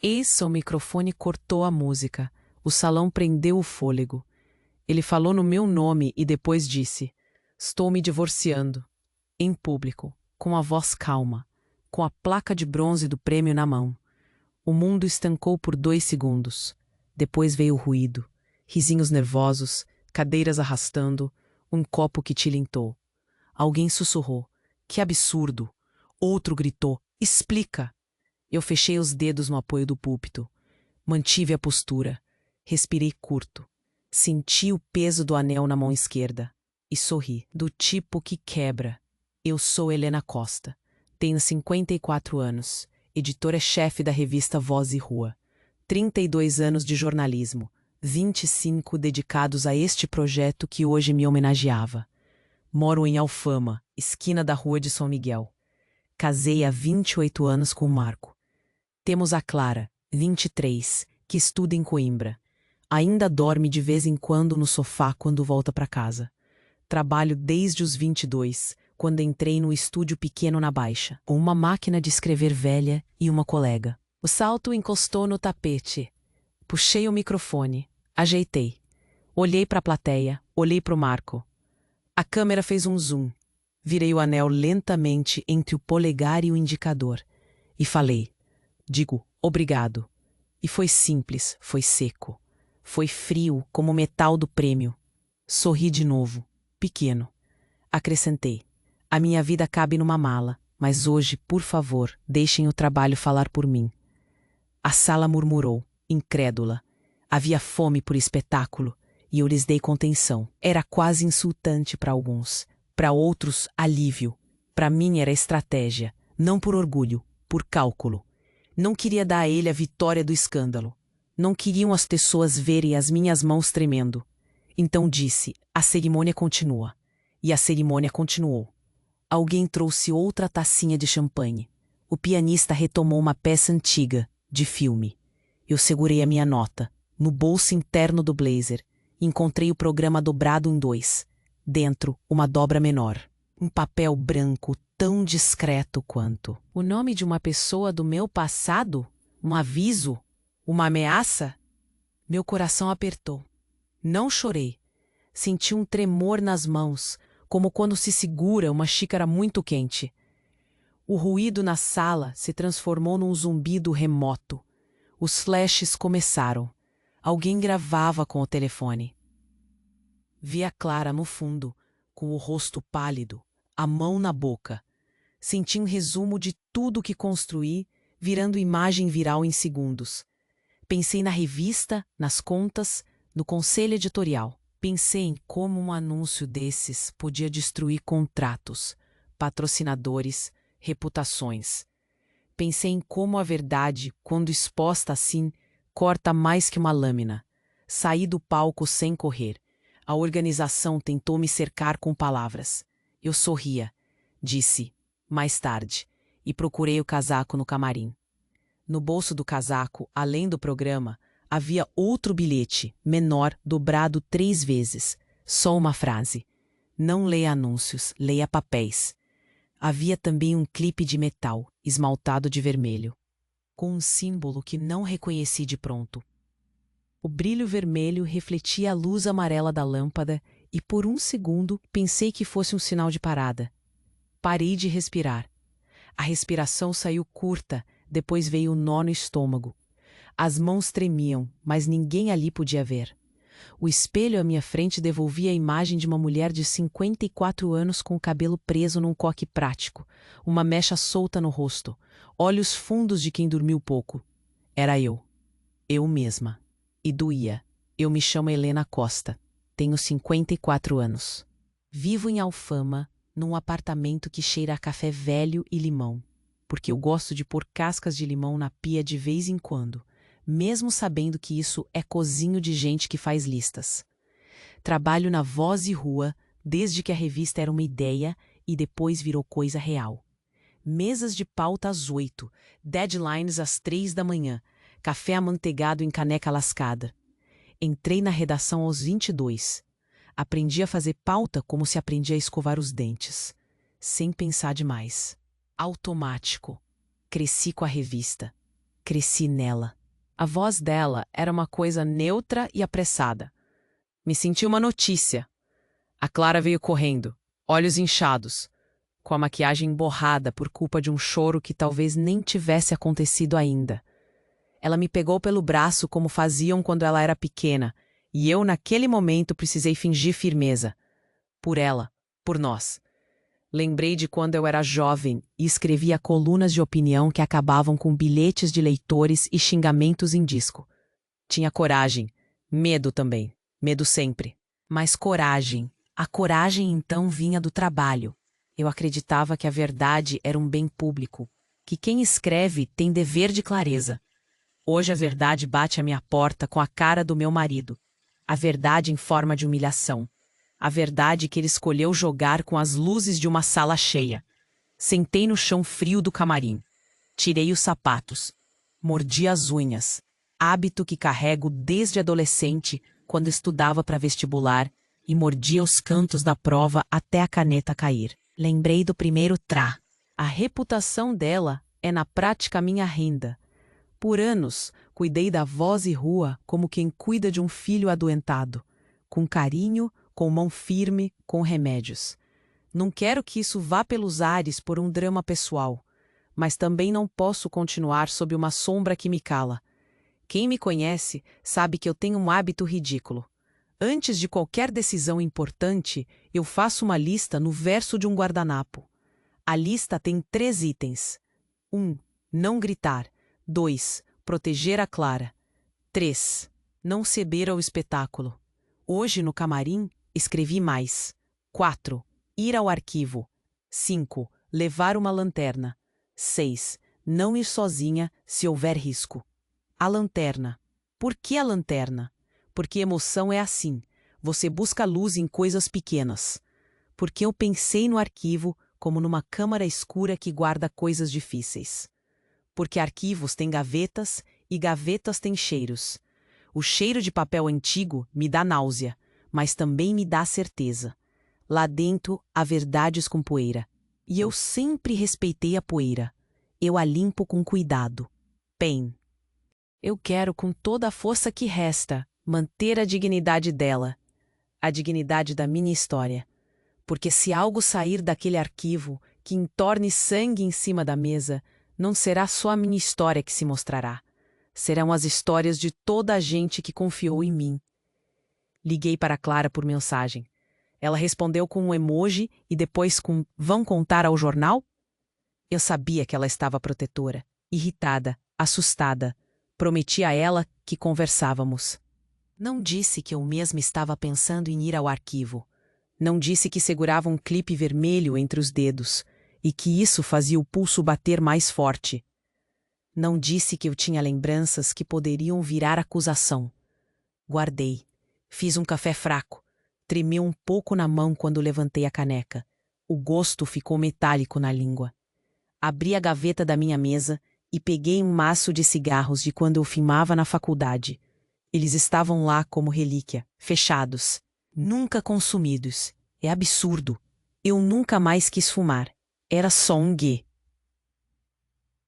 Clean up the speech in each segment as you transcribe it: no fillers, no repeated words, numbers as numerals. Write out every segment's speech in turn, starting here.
Eis o microfone cortou a música. O salão prendeu o fôlego. Ele falou no meu nome e depois disse: "Estou me divorciando." Em público, com a voz calma, com a placa de bronze do prêmio na mão. O mundo estancou por 2 segundos. Depois veio o ruído, risinhos nervosos, cadeiras arrastando, um copo que tilintou. Alguém sussurrou: "Que absurdo!" Outro gritou: "Explica!" Eu fechei os dedos no apoio do púlpito. Mantive a postura. Respirei curto. Senti o peso do anel na mão esquerda. E sorri. Do tipo que quebra. Eu sou Helena Costa. Tenho 54 anos. Editora-chefe da revista Voz e Rua. 32 anos de jornalismo. 25 dedicados a este projeto que hoje me homenageava. Moro em Alfama, esquina da Rua de São Miguel. Casei há 28 anos com o Marco. Temos a Clara, 23, que estuda em Coimbra. Ainda dorme de vez em quando no sofá quando volta para casa. Trabalho desde os 22, quando entrei no estúdio pequeno na Baixa, com uma máquina de escrever velha e uma colega. O salto encostou no tapete. Puxei o microfone, ajeitei. Olhei para a plateia, olhei para o Marco. A câmera fez um zoom. Virei o anel lentamente entre o polegar e o indicador. E falei. Digo, obrigado. E foi simples, foi seco. Foi frio como o metal do prêmio. Sorri de novo, pequeno. Acrescentei. A minha vida cabe numa mala, mas hoje, por favor, deixem o trabalho falar por mim. A sala murmurou, incrédula. Havia fome por espetáculo, e eu lhes dei contenção. Era quase insultante para alguns. Para outros, alívio. Para mim era estratégia, não por orgulho, por cálculo. Não queria dar a ele a vitória do escândalo. Não queriam as pessoas verem as minhas mãos tremendo. Então disse, a cerimônia continua. E a cerimônia continuou. Alguém trouxe outra tacinha de champanhe. O pianista retomou uma peça antiga, de filme. Eu segurei a minha nota, no bolso interno do blazer. Encontrei o programa dobrado em 2. Dentro, uma dobra menor. Um papel branco tão discreto quanto. O nome de uma pessoa do meu passado? Um aviso? Uma ameaça? Meu coração apertou. Não chorei. Senti um tremor nas mãos, como quando se segura uma xícara muito quente. O ruído na sala se transformou num zumbido remoto. Os flashes começaram. Alguém gravava com o telefone. Vi a Clara no fundo, com o rosto pálido, a mão na boca. Senti um resumo de tudo que construí, virando imagem viral em segundos. Pensei na revista, nas contas, no conselho editorial. Pensei em como um anúncio desses podia destruir contratos, patrocinadores, reputações. Pensei em como a verdade, quando exposta assim, corta mais que uma lâmina. Saí do palco sem correr. A organização tentou me cercar com palavras. Eu sorria. Disse, mais tarde, e procurei o casaco no camarim. No bolso do casaco, além do programa, havia outro bilhete, menor, dobrado 3 vezes. Só uma frase. Não leia anúncios, leia papéis. Havia também um clipe de metal, esmaltado de vermelho, com um símbolo que não reconheci de pronto. O brilho vermelho refletia a luz amarela da lâmpada e por um segundo pensei que fosse um sinal de parada. Parei de respirar. A respiração saiu curta, depois veio um nó no estômago. As mãos tremiam, mas ninguém ali podia ver. O espelho à minha frente devolvia a imagem de uma mulher de 54 anos com o cabelo preso num coque prático, uma mecha solta no rosto, olhos fundos de quem dormiu pouco. Era eu mesma. E doía. Eu me chamo Helena Costa. Tenho 54 anos. Vivo em Alfama, num apartamento que cheira a café velho e limão, porque eu gosto de pôr cascas de limão na pia de vez em quando, mesmo sabendo que isso é cozinho de gente que faz listas. Trabalho na Voz e Rua desde que a revista era uma ideia e depois virou coisa real. Mesas de pauta às 8, deadlines às 3 da manhã, café amanteigado em caneca lascada. Entrei na redação aos 22. Aprendi a fazer pauta como se aprendia a escovar os dentes. Sem pensar demais. Automático. Cresci com a revista. cresci nela. A voz dela era uma coisa neutra e apressada. Me senti uma notícia. A Clara veio correndo, olhos inchados, com a maquiagem borrada por culpa de um choro que talvez nem tivesse acontecido ainda. Ela me pegou pelo braço como faziam quando ela era pequena, e eu naquele momento precisei fingir firmeza. Por ela, por nós. Lembrei de quando eu era jovem e escrevia colunas de opinião que acabavam com bilhetes de leitores e xingamentos em disco. Tinha coragem, medo também, medo sempre. Mas coragem. A coragem então vinha do trabalho. Eu acreditava que a verdade era um bem público, que quem escreve tem dever de clareza. Hoje a verdade bate à minha porta com a cara do meu marido. A verdade em forma de humilhação. A verdade que ele escolheu jogar com as luzes de uma sala cheia. Sentei no chão frio do camarim. Tirei os sapatos. Mordi as unhas. Hábito que carrego desde adolescente, quando estudava para vestibular, e mordia os cantos da prova até a caneta cair. Lembrei do primeiro trá. A reputação dela é na prática minha renda. Por anos, cuidei da voz e rua como quem cuida de um filho adoentado. Com carinho, com mão firme, com remédios. Não quero que isso vá pelos ares por um drama pessoal, mas também não posso continuar sob uma sombra que me cala. Quem me conhece sabe que eu tenho um hábito ridículo. Antes de qualquer decisão importante, eu faço uma lista no verso de um guardanapo. A lista tem 3 itens. 1. Não gritar. 2. Proteger a Clara. 3. Não ceder ao espetáculo. Hoje, no camarim, escrevi mais. 4. Ir ao arquivo. 5. Levar uma lanterna. 6. Não ir sozinha se houver risco. A lanterna. Por que a lanterna? Porque emoção é assim. Você busca luz em coisas pequenas. Porque eu pensei no arquivo como numa câmara escura que guarda coisas difíceis. Porque arquivos têm gavetas e gavetas têm cheiros. O cheiro de papel antigo me dá náusea, mas também me dá certeza. Lá dentro há verdades com poeira. E eu sempre respeitei a poeira. Eu a limpo com cuidado. Pen. Eu quero, com toda a força que resta, manter a dignidade dela, a dignidade da minha história. Porque se algo sair daquele arquivo que entorne sangue em cima da mesa, não será só a minha história que se mostrará. Serão as histórias de toda a gente que confiou em mim. Liguei para Clara por mensagem. Ela respondeu com um emoji e depois com "Vão contar ao jornal?" Eu sabia que ela estava protetora, irritada, assustada. Prometi a ela que conversávamos. Não disse que eu mesma estava pensando em ir ao arquivo. Não disse que segurava um clipe vermelho entre os dedos e que isso fazia o pulso bater mais forte. Não disse que eu tinha lembranças que poderiam virar acusação. Guardei. Fiz um café fraco. Tremeu um pouco na mão quando levantei a caneca. O gosto ficou metálico na língua. Abri a gaveta da minha mesa e peguei um maço de cigarros de quando eu fumava na faculdade. Eles estavam lá como relíquia, fechados, nunca consumidos. É absurdo. Eu nunca mais quis fumar. Era só um guê.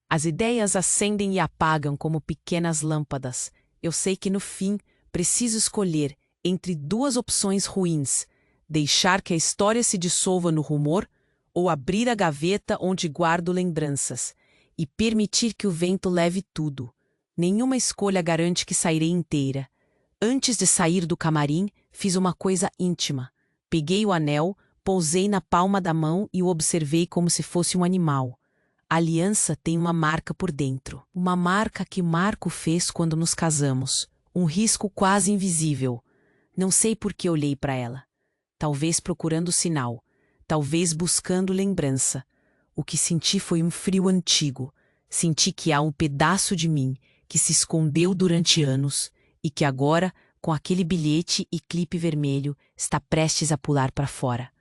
As ideias acendem e apagam como pequenas lâmpadas. Eu sei que no fim preciso escolher entre 2 opções ruins: deixar que a história se dissolva no rumor ou abrir a gaveta onde guardo lembranças e permitir que o vento leve tudo. Nenhuma escolha garante que sairei inteira. Antes de sair do camarim, fiz uma coisa íntima. Peguei o anel, pousei na palma da mão e o observei como se fosse um animal. A aliança tem uma marca por dentro. Uma marca que Marco fez quando nos casamos. Um risco quase invisível. Não sei por que olhei para ela. Talvez procurando sinal. Talvez buscando lembrança. O que senti foi um frio antigo. Senti que há um pedaço de mim que se escondeu durante anos e que agora, com aquele bilhete e clipe vermelho, está prestes a pular para fora.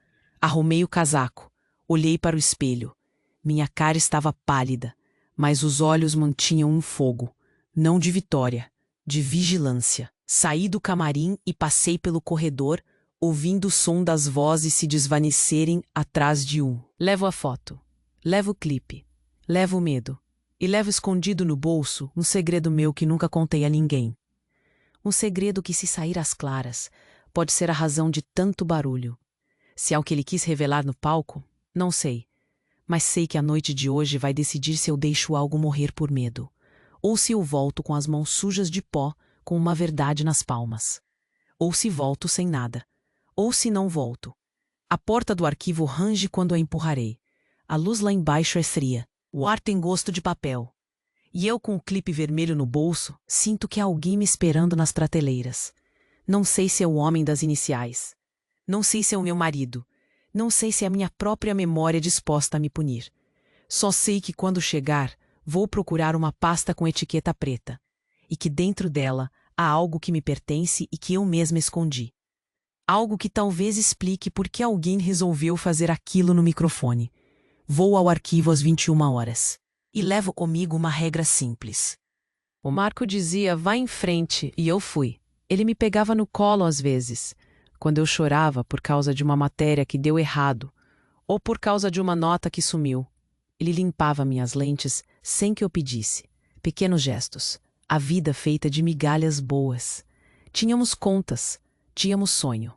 Arrumei o casaco. Olhei para o espelho. Minha cara estava pálida, mas os olhos mantinham um fogo, não de vitória, de vigilância. Saí do camarim e passei pelo corredor, ouvindo o som das vozes se desvanecerem atrás de um. Levo a foto, levo o clipe, levo o medo, E levo escondido no bolso um segredo meu que nunca contei a ninguém. Um segredo que, se sair às claras, pode ser a razão de tanto barulho. Se é o que ele quis revelar no palco, não sei. Mas sei que a noite de hoje vai decidir se eu deixo algo morrer por medo, ou se eu volto com as mãos sujas de pó, com uma verdade nas palmas. Ou se volto sem nada. Ou se não volto. A porta do arquivo range quando a empurrarei. A luz lá embaixo é fria. O ar tem gosto de papel. E eu, com o clipe vermelho no bolso, sinto que há alguém me esperando nas prateleiras. Não sei se é o homem das iniciais. Não sei se é o meu marido. Não sei se é a minha própria memória disposta a me punir. Só sei que, quando chegar, vou procurar uma pasta com etiqueta preta. E que dentro dela há algo que me pertence e que eu mesma escondi. Algo que talvez explique por que alguém resolveu fazer aquilo no microfone. Vou ao arquivo às 21 horas. E levo comigo uma regra simples. O Marco dizia, vá em frente, e eu fui. Ele me pegava no colo às vezes, quando eu chorava por causa de uma matéria que deu errado, ou por causa de uma nota que sumiu. Ele limpava minhas lentes sem que eu pedisse. Pequenos gestos. A vida feita de migalhas boas. Tínhamos contas. Tínhamos sonho.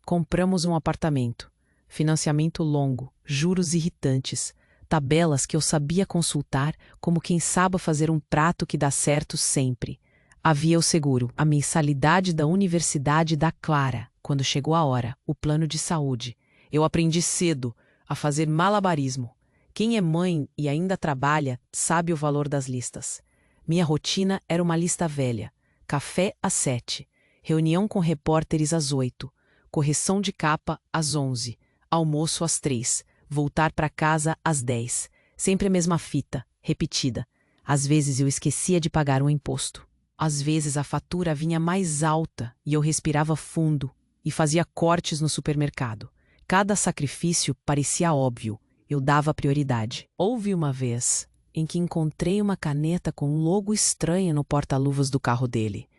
Compramos um apartamento. Financiamento longo. Juros irritantes. Tabelas que eu sabia consultar como quem sabe fazer um prato que dá certo sempre. Havia o seguro, a mensalidade da universidade da Clara. Quando chegou a hora, o plano de saúde. Eu aprendi cedo a fazer malabarismo. Quem é mãe e ainda trabalha sabe o valor das listas. Minha rotina era uma lista velha. Café às 7, reunião com repórteres às 8, correção de capa às 11, almoço às 3, voltar para casa às 10. Sempre a mesma fita, repetida. Às vezes eu esquecia de pagar um imposto. Às vezes a fatura vinha mais alta e eu respirava fundo e fazia cortes no supermercado. Cada sacrifício parecia óbvio. Eu dava prioridade. Houve uma vez em que encontrei uma caneta com um logo estranho no porta-luvas do carro dele.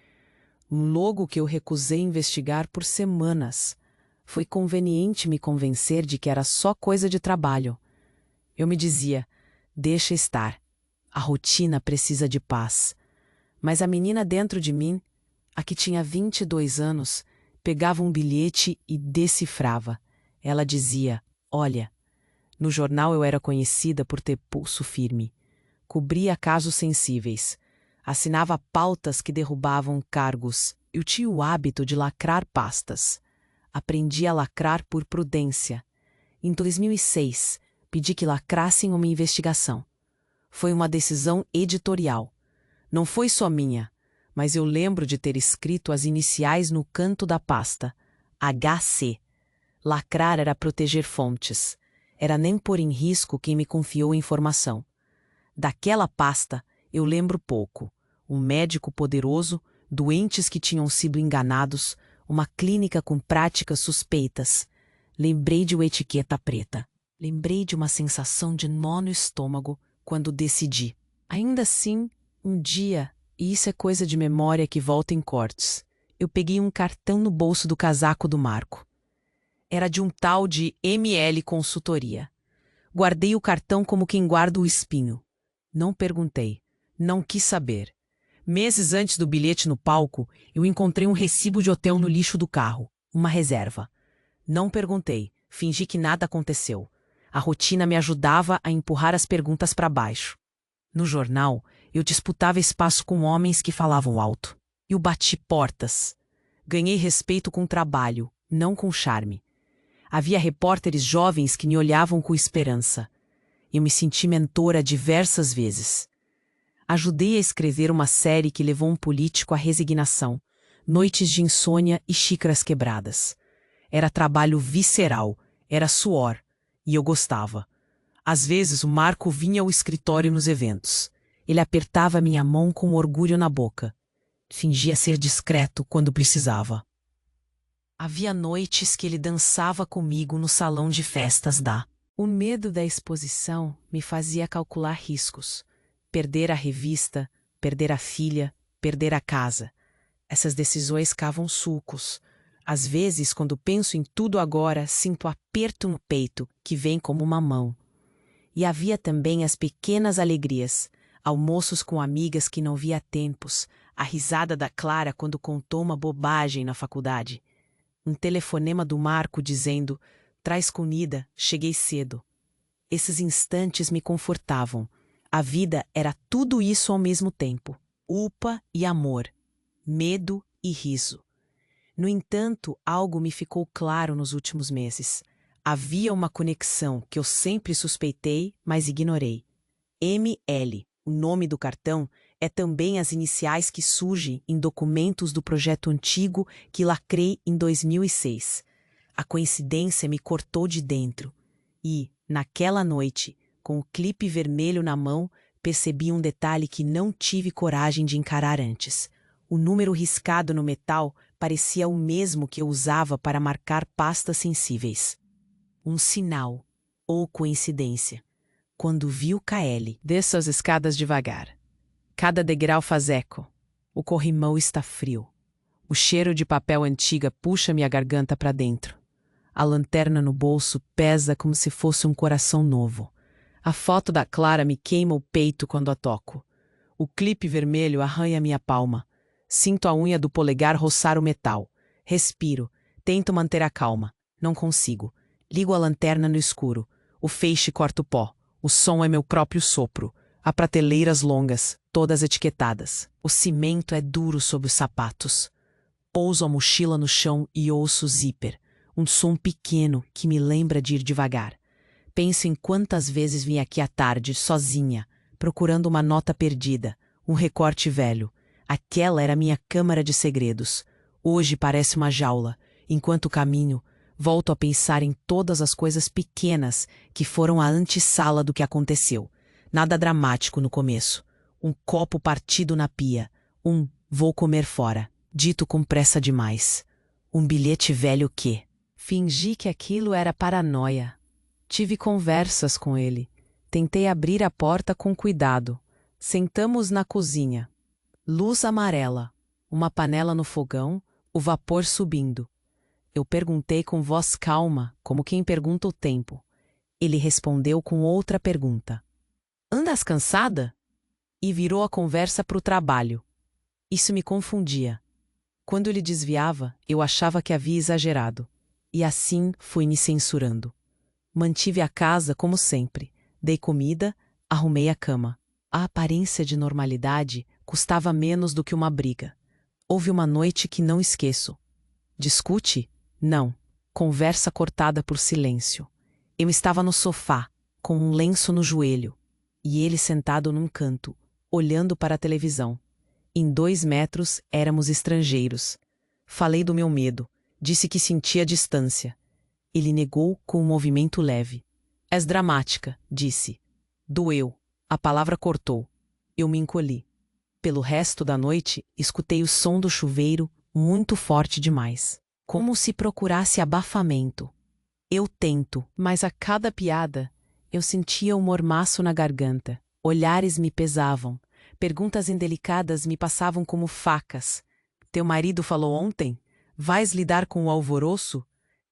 Um logo que eu recusei investigar por semanas. Foi conveniente me convencer de que era só coisa de trabalho. Eu me dizia, deixa estar. A rotina precisa de paz. Mas a menina dentro de mim, a que tinha 22 anos, pegava um bilhete e decifrava. Ela dizia, olha, no jornal eu era conhecida por ter pulso firme. Cobria casos sensíveis. Assinava pautas que derrubavam cargos. Eu tinha o hábito de lacrar pastas. Aprendi a lacrar por prudência. Em 2006, pedi que lacrassem uma investigação. Foi uma decisão editorial. Não foi só minha, mas eu lembro de ter escrito as iniciais no canto da pasta. HC. Lacrar era proteger fontes. Era nem pôr em risco quem me confiou informação. Daquela pasta, eu lembro pouco. Um médico poderoso, doentes que tinham sido enganados, uma clínica com práticas suspeitas. Lembrei de uma etiqueta preta. Lembrei de uma sensação de nó no estômago quando decidi. Ainda assim, um dia, e isso é coisa de memória que volta em cortes, eu peguei um cartão no bolso do casaco do Marco. Era de um tal de ML Consultoria. Guardei o cartão como quem guarda o espinho. Não perguntei. Não quis saber. Meses antes do bilhete no palco, eu encontrei um recibo de hotel no lixo do carro. Uma reserva. Não perguntei. Fingi que nada aconteceu. A rotina me ajudava a empurrar as perguntas para baixo. No jornal, eu disputava espaço com homens que falavam alto. Eu bati portas. Ganhei respeito com trabalho, não com charme. Havia repórteres jovens que me olhavam com esperança. Eu me senti mentora diversas vezes. Ajudei a escrever uma série que levou um político à resignação, noites de insônia e xícaras quebradas. Era trabalho visceral, era suor, e eu gostava. Às vezes o Marco vinha ao escritório nos eventos. Ele apertava minha mão com orgulho na boca. Fingia ser discreto quando precisava. Havia noites que ele dançava comigo no salão de festas da... O medo da exposição me fazia calcular riscos. Perder a revista, perder a filha, perder a casa. Essas decisões cavam sulcos. Às vezes, quando penso em tudo agora, sinto aperto no peito, que vem como uma mão. E havia também as pequenas alegrias, almoços com amigas que não via há tempos, a risada da Clara quando contou uma bobagem na faculdade. Um telefonema do Marco dizendo: "Traz comida, cheguei cedo." Esses instantes me confortavam. A vida era tudo isso ao mesmo tempo: UPA e amor, medo e riso. No entanto, algo me ficou claro nos últimos meses. Havia uma conexão que eu sempre suspeitei, mas ignorei. ML, o nome do cartão, é também as iniciais que surgem em documentos do projeto antigo que lacrei em 2006. A coincidência me cortou de dentro. E, naquela noite, com o clipe vermelho na mão, percebi um detalhe que não tive coragem de encarar antes. O número riscado no metal parecia o mesmo que eu usava para marcar pastas sensíveis. Um sinal, ou coincidência. Quando vi o KL, desço as escadas devagar. Cada degrau faz eco. O corrimão está frio. O cheiro de papel antiga puxa minha garganta para dentro. A lanterna no bolso pesa como se fosse um coração novo. A foto da Clara me queima o peito quando a toco. O clipe vermelho arranha minha palma. Sinto a unha do polegar roçar o metal. Respiro. Tento manter a calma. Não consigo. Ligo a lanterna no escuro. O feixe corta o pó. O som é meu próprio sopro. Há prateleiras longas, todas etiquetadas. O cimento é duro sob os sapatos. Pouso a mochila no chão e ouço o zíper. Um som pequeno que me lembra de ir devagar. Penso em quantas vezes vim aqui à tarde, sozinha, procurando uma nota perdida, um recorte velho. Aquela era minha câmara de segredos. Hoje parece uma jaula. Enquanto caminho, volto a pensar em todas as coisas pequenas que foram a antessala do que aconteceu. Nada dramático no começo. Um copo partido na pia. Vou comer fora, dito com pressa demais. Um bilhete velho que... Fingi que aquilo era paranoia. Tive conversas com ele. Tentei abrir a porta com cuidado. Sentamos na cozinha. Luz amarela. Uma panela no fogão, o vapor subindo. Eu perguntei com voz calma, como quem pergunta o tempo. Ele respondeu com outra pergunta. "Andas cansada?" E virou a conversa para o trabalho. Isso me confundia. Quando ele desviava, eu achava que havia exagerado. E assim fui me censurando. Mantive a casa como sempre. Dei comida, arrumei a cama. A aparência de normalidade custava menos do que uma briga. Houve uma noite que não esqueço. Discute? Não. Conversa cortada por silêncio. Eu estava no sofá, com um lenço no joelho, e ele sentado num canto, olhando para a televisão. Em 2 metros éramos estrangeiros. Falei do meu medo. Disse que sentia distância. Ele negou com um movimento leve. "És dramática", disse. Doeu. A palavra cortou. Eu me encolhi. Pelo resto da noite, escutei o som do chuveiro muito forte demais. Como se procurasse abafamento. Eu tento, mas a cada piada, eu sentia um mormaço na garganta. Olhares me pesavam. Perguntas indelicadas me passavam como facas. "Teu marido falou ontem? Vais lidar com o alvoroço?"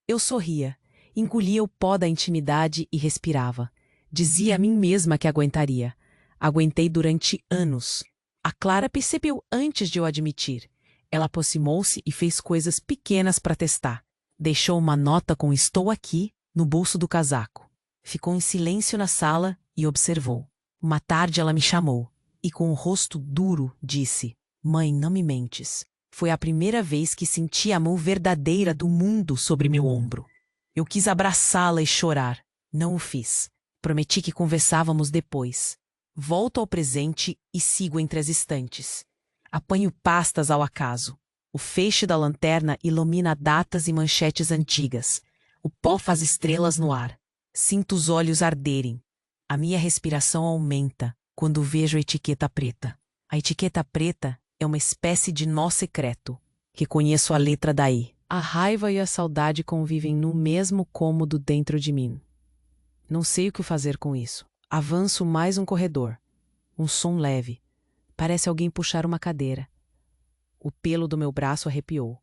Eu sorria, engolia o pó da intimidade e respirava. Dizia a mim mesma que aguentaria. Aguentei durante anos. A Clara percebeu antes de eu admitir. Ela aproximou-se e fez coisas pequenas para testar. Deixou uma nota com "Estou aqui" no bolso do casaco. Ficou em silêncio na sala e observou. Uma tarde ela me chamou e com o rosto duro disse: "Mãe, não me mentes." Foi a primeira vez que senti a mão verdadeira do mundo sobre meu ombro. Eu quis abraçá-la e chorar. Não o fiz. Prometi que conversávamos depois. Volto ao presente e sigo entre as estantes. Apanho pastas ao acaso. O feixe da lanterna ilumina datas e manchetes antigas. O pó faz estrelas no ar. Sinto os olhos arderem. A minha respiração aumenta quando vejo a etiqueta preta. A etiqueta preta é uma espécie de nó secreto. Reconheço a letra da E. A raiva e a saudade convivem no mesmo cômodo dentro de mim. Não sei o que fazer com isso. Avanço mais um corredor. Um som leve. Parece alguém puxar uma cadeira. O pelo do meu braço arrepiou.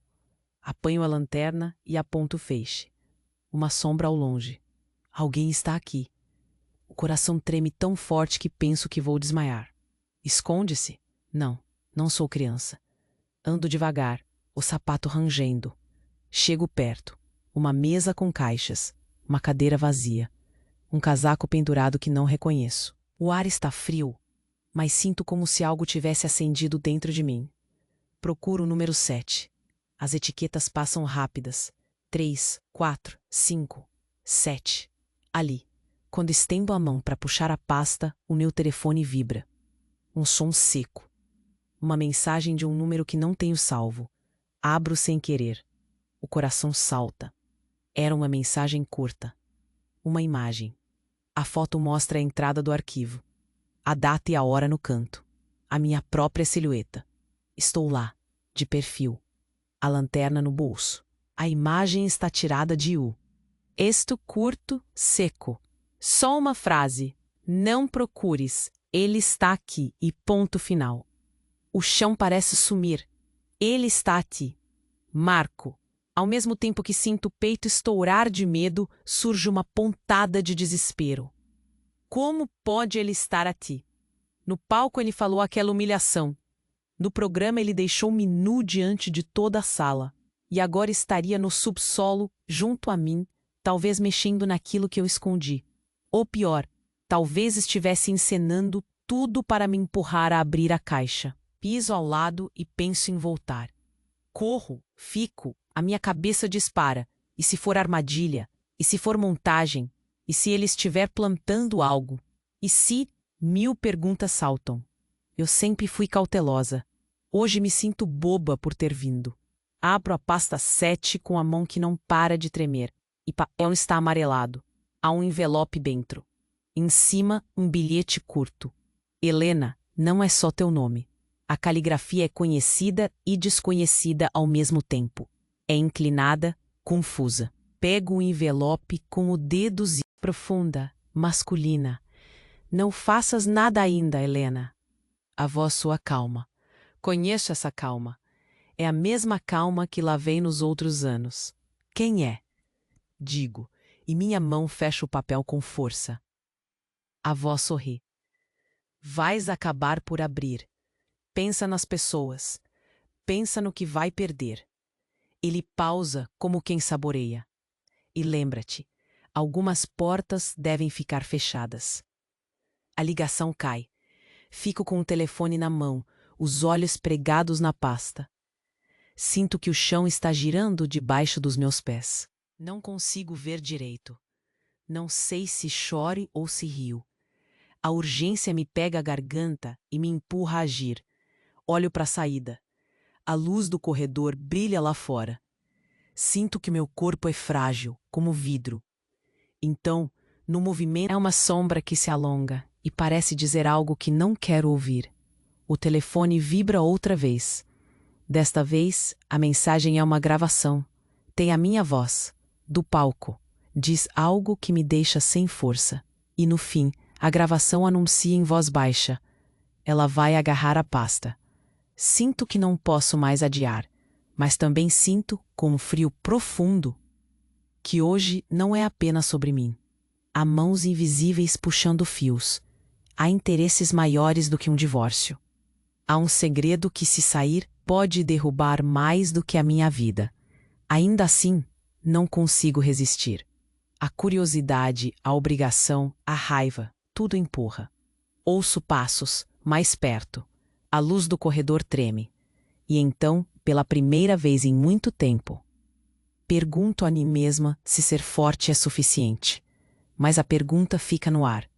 Apanho a lanterna e aponto o feixe. Uma sombra ao longe. Alguém está aqui. O coração treme tão forte que penso que vou desmaiar. Esconde-se? Não, não sou criança. Ando devagar, o sapato rangendo. Chego perto. Uma mesa com caixas, uma cadeira vazia, um casaco pendurado que não reconheço. O ar está frio, mas sinto como se algo tivesse acendido dentro de mim. Procuro o número 7. As etiquetas passam rápidas. 3, 4, 5, 7. Ali. Quando estendo a mão para puxar a pasta, o meu telefone vibra. Um som seco. Uma mensagem de um número que não tenho salvo. Abro sem querer. O coração salta. Era uma mensagem curta. Uma imagem. A foto mostra a entrada do arquivo. A data e a hora no canto. A minha própria silhueta. Estou lá, de perfil. A lanterna no bolso. A imagem está tirada de U. Texto curto, seco. Só uma frase. Não procures. Ele está aqui e ponto final. O chão parece sumir. Ele está aqui. Marco. Ao mesmo tempo que sinto o peito estourar de medo, surge uma pontada de desespero. Como pode ele estar aqui? No palco ele falou aquela humilhação. No programa ele deixou-me nu diante de toda a sala. E agora estaria no subsolo, junto a mim, talvez mexendo naquilo que eu escondi. Ou pior, talvez estivesse encenando tudo para me empurrar a abrir a caixa. Piso ao lado e penso em voltar. Corro, fico, a minha cabeça dispara. E se for armadilha? E se for montagem? E se ele estiver plantando algo? E se 1000 perguntas saltam? Eu sempre fui cautelosa. Hoje me sinto boba por ter vindo. Abro a pasta 7 com a mão que não para de tremer. E papel está amarelado. Há um envelope dentro. Em cima, um bilhete curto. Helena, não é só teu nome. A caligrafia é conhecida e desconhecida ao mesmo tempo. É inclinada, confusa. Pego o envelope com o dedo profunda, masculina. Não faças nada ainda, Helena. A voz soa calma. Conheço essa calma. É a mesma calma que lavei nos outros anos. Quem é? Digo, e minha mão fecha o papel com força. A voz sorri. Vais acabar por abrir. Pensa nas pessoas. Pensa no que vai perder. Ele pausa como quem saboreia. E lembra-te, algumas portas devem ficar fechadas. A ligação cai. Fico com o telefone na mão, os olhos pregados na pasta. Sinto que o chão está girando debaixo dos meus pés. Não consigo ver direito. Não sei se choro ou se rio. A urgência me pega a garganta e me empurra a agir. Olho para a saída. A luz do corredor brilha lá fora. Sinto que meu corpo é frágil, como vidro. Então, no movimento, é uma sombra que se alonga e parece dizer algo que não quero ouvir. O telefone vibra outra vez. Desta vez, a mensagem é uma gravação. Tem a minha voz, do palco. Diz algo que me deixa sem força. E no fim, a gravação anuncia em voz baixa. Ela vai agarrar a pasta. Sinto que não posso mais adiar, mas também sinto, com um frio profundo, que hoje não é apenas sobre mim. Há mãos invisíveis puxando fios. Há interesses maiores do que um divórcio. Há um segredo que, se sair, pode derrubar mais do que a minha vida. Ainda assim, não consigo resistir. A curiosidade, a obrigação, a raiva, tudo empurra. Ouço passos, mais perto. A luz do corredor treme. E então, pela primeira vez em muito tempo, pergunto a mim mesma se ser forte é suficiente. Mas a pergunta fica no ar.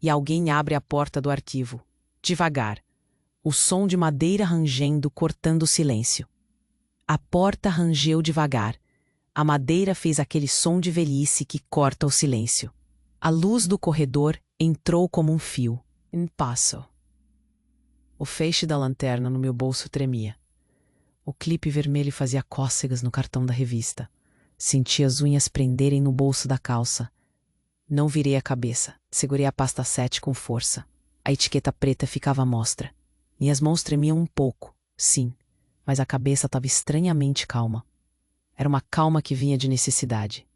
E alguém abre a porta do arquivo. Devagar. O som de madeira rangendo cortando o silêncio. A porta rangeu devagar. A madeira fez aquele som de velhice que corta o silêncio. A luz do corredor entrou como um fio. Passo. O feixe da lanterna no meu bolso tremia. O clipe vermelho fazia cócegas no cartão da revista. Senti as unhas prenderem no bolso da calça. Não virei a cabeça. Segurei a pasta 7 com força. A etiqueta preta ficava à mostra. Minhas mãos tremiam um pouco, sim, mas a cabeça estava estranhamente calma. Era uma calma que vinha de necessidade.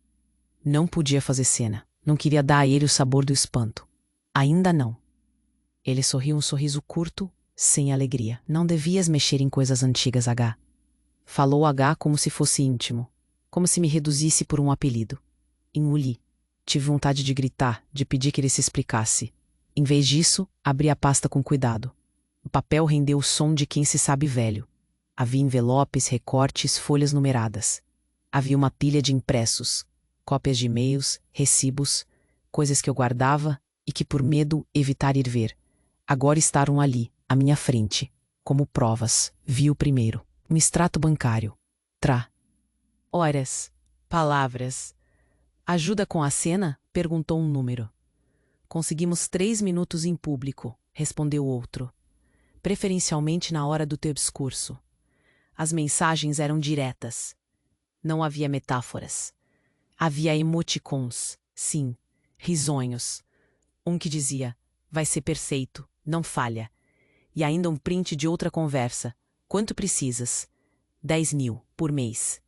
Não podia fazer cena. Não queria dar a ele o sabor do espanto. Ainda não. Ele sorriu um sorriso curto, sem alegria. Não devias mexer em coisas antigas, H. Falou H como se fosse íntimo, como se me reduzisse por um apelido. Engoli. Tive vontade de gritar, de pedir que ele se explicasse. Em vez disso, abri a pasta com cuidado. O papel rendeu o som de quem se sabe velho. Havia envelopes, recortes, folhas numeradas. Havia uma pilha de impressos, cópias de e-mails, recibos, coisas que eu guardava e que, por medo, evitar ir ver, agora estavam ali, à minha frente, como provas. Vi o primeiro. Um extrato bancário. Horas. Palavras. Ajuda com a cena? Perguntou um número. Conseguimos 3 minutos em público, respondeu outro. Preferencialmente na hora do teu discurso. As mensagens eram diretas. Não havia metáforas. Havia emoticons, sim, risonhos. Um que dizia, vai ser perfeito, não falha. E ainda um print de outra conversa. Quanto precisas? 10.000 por mês.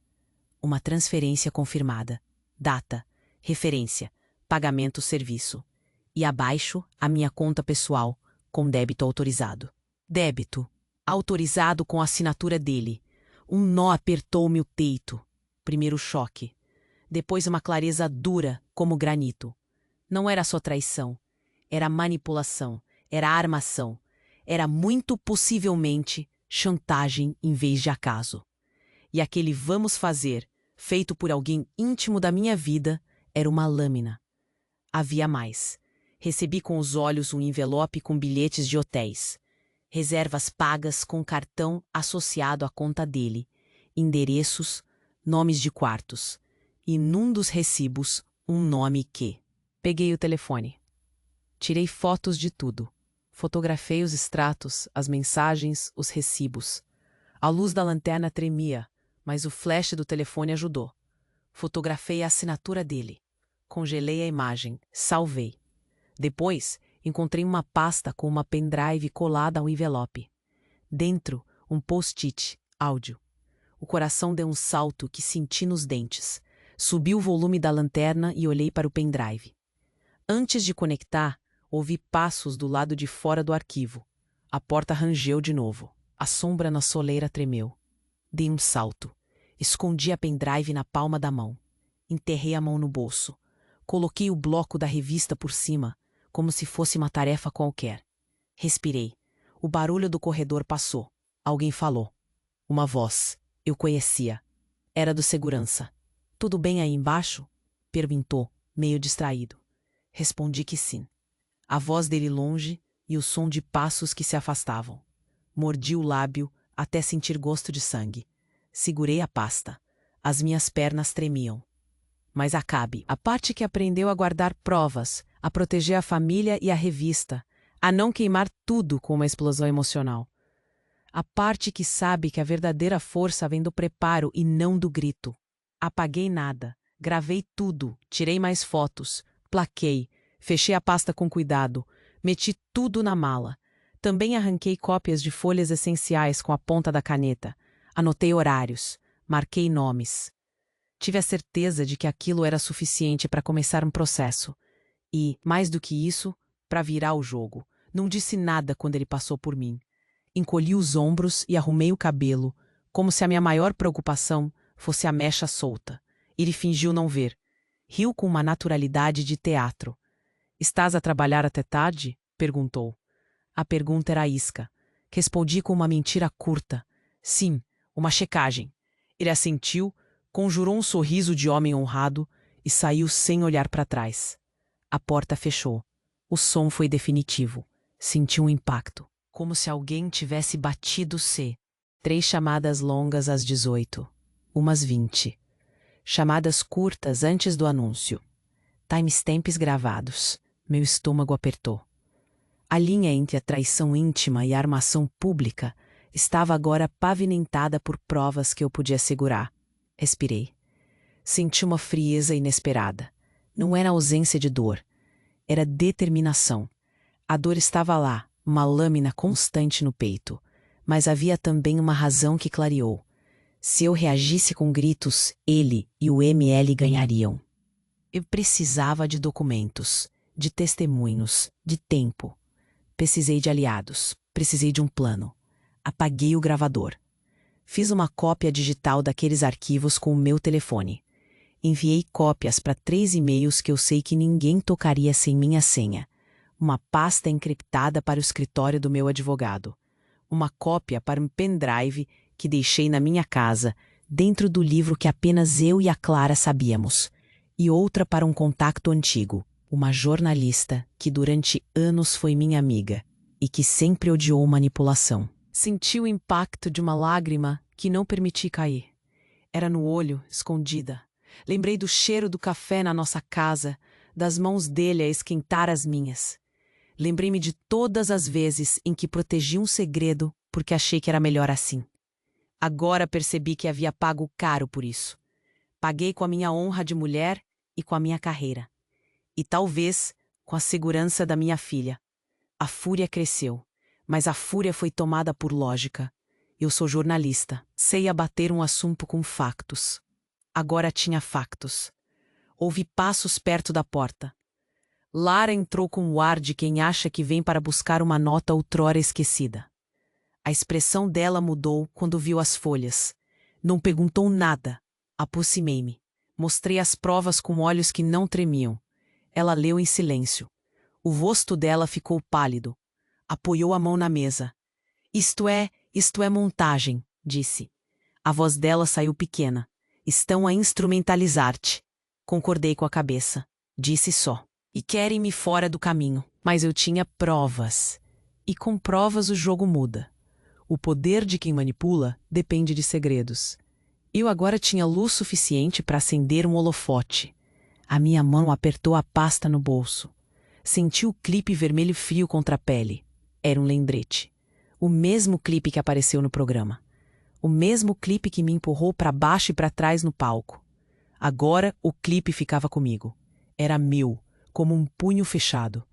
Uma transferência confirmada. Data, referência, pagamento serviço. E abaixo, a minha conta pessoal, com débito autorizado. Débito, autorizado com a assinatura dele. Um nó apertou-me o peito. Primeiro choque. Depois uma clareza dura, como granito. Não era só traição. Era manipulação. Era armação. Era muito possivelmente chantagem em vez de acaso. E aquele vamos fazer, feito por alguém íntimo da minha vida, era uma lâmina. Havia mais. Recebi com os olhos um envelope com bilhetes de hotéis. Reservas pagas com cartão associado à conta dele. Endereços, nomes de quartos. E num dos recibos, um nome que... Peguei o telefone. Tirei fotos de tudo. Fotografei os extratos, as mensagens, os recibos. A luz da lanterna tremia, mas o flash do telefone ajudou. Fotografei a assinatura dele. Congelei a imagem, salvei. Depois, encontrei uma pasta com uma pendrive colada ao envelope. Dentro, um post-it, áudio. O coração deu um salto que senti nos dentes. Subi o volume da lanterna e olhei para o pendrive. Antes de conectar, ouvi passos do lado de fora do arquivo. A porta rangeu de novo. A sombra na soleira tremeu. Dei um salto. Escondi a pendrive na palma da mão. Enterrei a mão no bolso. Coloquei o bloco da revista por cima, como se fosse uma tarefa qualquer. Respirei. O barulho do corredor passou. Alguém falou. Uma voz. Eu conhecia. Era do segurança. Tudo bem aí embaixo? Perguntou, meio distraído. Respondi que sim. A voz dele longe e o som de passos que se afastavam. Mordi o lábio até sentir gosto de sangue. Segurei a pasta. As minhas pernas tremiam. Mas acabe. A parte que aprendeu a guardar provas, a proteger a família e a revista, a não queimar tudo com uma explosão emocional. A parte que sabe que a verdadeira força vem do preparo e não do grito. Apaguei nada. Gravei tudo. Tirei mais fotos. Plaquei. Fechei a pasta com cuidado. Meti tudo na mala. Também arranquei cópias de folhas essenciais com a ponta da caneta. Anotei horários. Marquei nomes. Tive a certeza de que aquilo era suficiente para começar um processo. E, mais do que isso, para virar o jogo. Não disse nada quando ele passou por mim. Encolhi os ombros e arrumei o cabelo, como se a minha maior preocupação fosse a mecha solta. Ele fingiu não ver. Riu com uma naturalidade de teatro. Estás a trabalhar até tarde? Perguntou. A pergunta era isca. Respondi com uma mentira curta. Sim, uma checagem. Ele assentiu, conjurou um sorriso de homem honrado e saiu sem olhar para trás. A porta fechou. O som foi definitivo. Senti um impacto, como se alguém tivesse batido C. 3 chamadas longas às 18, umas 20. Chamadas curtas antes do anúncio. Timestamps gravados. Meu estômago apertou. A linha entre a traição íntima e a armação pública estava agora pavimentada por provas que eu podia segurar. Respirei. Senti uma frieza inesperada. Não era ausência de dor. Era determinação. A dor estava lá, uma lâmina constante no peito. Mas havia também uma razão que clareou. Se eu reagisse com gritos, ele e o ML ganhariam. Eu precisava de documentos, de testemunhos, de tempo. Precisei de aliados. Precisei de um plano. Apaguei o gravador. Fiz uma cópia digital daqueles arquivos com o meu telefone. Enviei cópias para 3 e-mails que eu sei que ninguém tocaria sem minha senha. Uma pasta encriptada para o escritório do meu advogado. Uma cópia para um pendrive que deixei na minha casa, dentro do livro que apenas eu e a Clara sabíamos. E outra para um contato antigo, uma jornalista que durante anos foi minha amiga e que sempre odiou manipulação. Senti o impacto de uma lágrima que não permiti cair. Era no olho, escondida. Lembrei do cheiro do café na nossa casa, das mãos dele a esquentar as minhas. Lembrei-me de todas as vezes em que protegi um segredo porque achei que era melhor assim. Agora percebi que havia pago caro por isso. Paguei com a minha honra de mulher e com a minha carreira. E talvez com a segurança da minha filha. A fúria cresceu, mas a fúria foi tomada por lógica. Eu sou jornalista, sei abater um assunto com factos. Agora tinha factos. Ouvi passos perto da porta. Lara entrou com o ar de quem acha que vem para buscar uma nota outrora esquecida. A expressão dela mudou quando viu as folhas. Não perguntou nada. Aproximei-me. Mostrei as provas com olhos que não tremiam. Ela leu em silêncio. O rosto dela ficou pálido. Apoiou a mão na mesa. Isto é montagem, disse. A voz dela saiu pequena. Estão a instrumentalizar-te. Concordei com a cabeça. Disse só. E querem-me fora do caminho. Mas eu tinha provas. E com provas o jogo muda. O poder de quem manipula depende de segredos. Eu agora tinha luz suficiente para acender um holofote. A minha mão apertou a pasta no bolso. Senti o clipe vermelho frio contra a pele. Era um lembrete. O mesmo clipe que apareceu no programa. O mesmo clipe que me empurrou para baixo e para trás no palco. Agora o clipe ficava comigo. Era meu, como um punho fechado.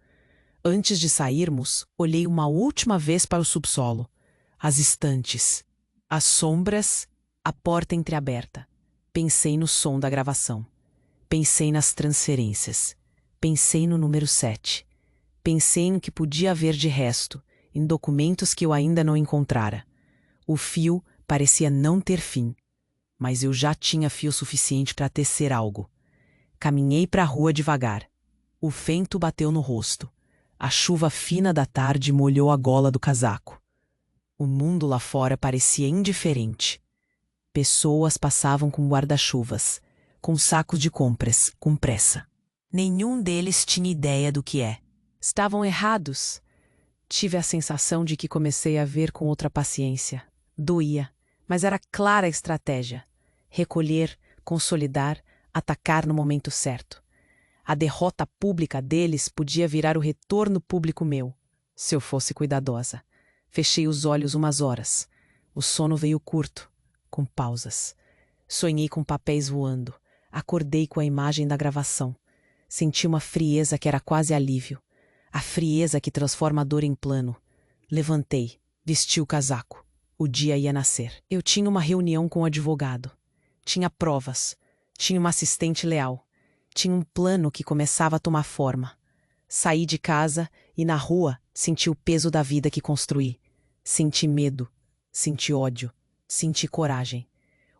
Antes de sairmos, olhei uma última vez para o subsolo. As estantes, as sombras, a porta entreaberta. Pensei no som da gravação. Pensei nas transferências. Pensei no número 7. Pensei no que podia haver de resto, em documentos que eu ainda não encontrara. O fio parecia não ter fim, mas eu já tinha fio suficiente para tecer algo. Caminhei para a rua devagar. O vento bateu no rosto. A chuva fina da tarde molhou a gola do casaco. O mundo lá fora parecia indiferente. Pessoas passavam com guarda-chuvas, com sacos de compras, com pressa. Nenhum deles tinha ideia do que é. Estavam errados. Tive a sensação de que comecei a ver com outra paciência. Doía, mas era clara a estratégia. Recolher, consolidar, atacar no momento certo. A derrota pública deles podia virar o retorno público meu, se eu fosse cuidadosa. Fechei os olhos umas horas. O sono veio curto, com pausas. Sonhei com papéis voando. Acordei com a imagem da gravação. Senti uma frieza que era quase alívio. A frieza que transforma a dor em plano. Levantei, vesti o casaco. O dia ia nascer. Eu tinha uma reunião com o advogado. Tinha provas. Tinha uma assistente leal. Tinha um plano que começava a tomar forma. Saí de casa e na rua senti o peso da vida que construí. Senti medo. Senti ódio. Senti coragem.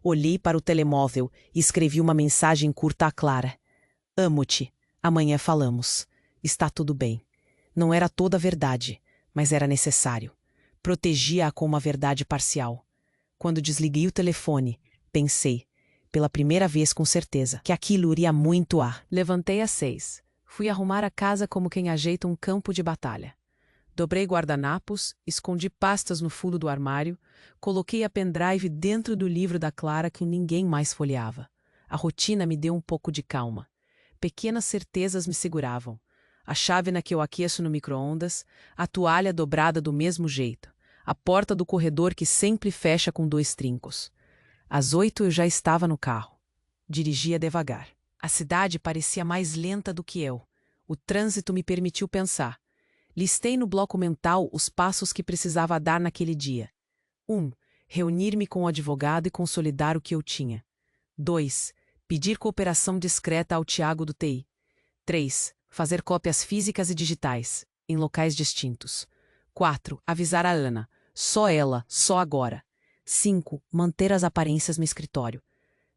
Olhei para o telemóvel e escrevi uma mensagem curta a Clara. Amo-te. Amanhã falamos. Está tudo bem. Não era toda a verdade, mas era necessário. Protegia-a com uma verdade parcial. Quando desliguei o telefone, pensei, pela primeira vez com certeza, que aquilo iria muito a. Levantei às 6. Fui arrumar a casa como quem ajeita um campo de batalha. Dobrei guardanapos, escondi pastas no fundo do armário, coloquei a pendrive dentro do livro da Clara que ninguém mais folheava. A rotina me deu um pouco de calma. Pequenas certezas me seguravam. A chávena que eu aqueço no micro-ondas, a toalha dobrada do mesmo jeito, a porta do corredor que sempre fecha com 2 trincos. Às 8 eu já estava no carro. Dirigia devagar. A cidade parecia mais lenta do que eu. O trânsito me permitiu pensar. Listei no bloco mental os passos que precisava dar naquele dia. 1. Reunir-me com o advogado e consolidar o que eu tinha. 2. Pedir cooperação discreta ao Tiago do TI. 3. Fazer cópias físicas e digitais, em locais distintos. 4. Avisar a Ana. Só ela, só agora. 5. Manter as aparências no escritório.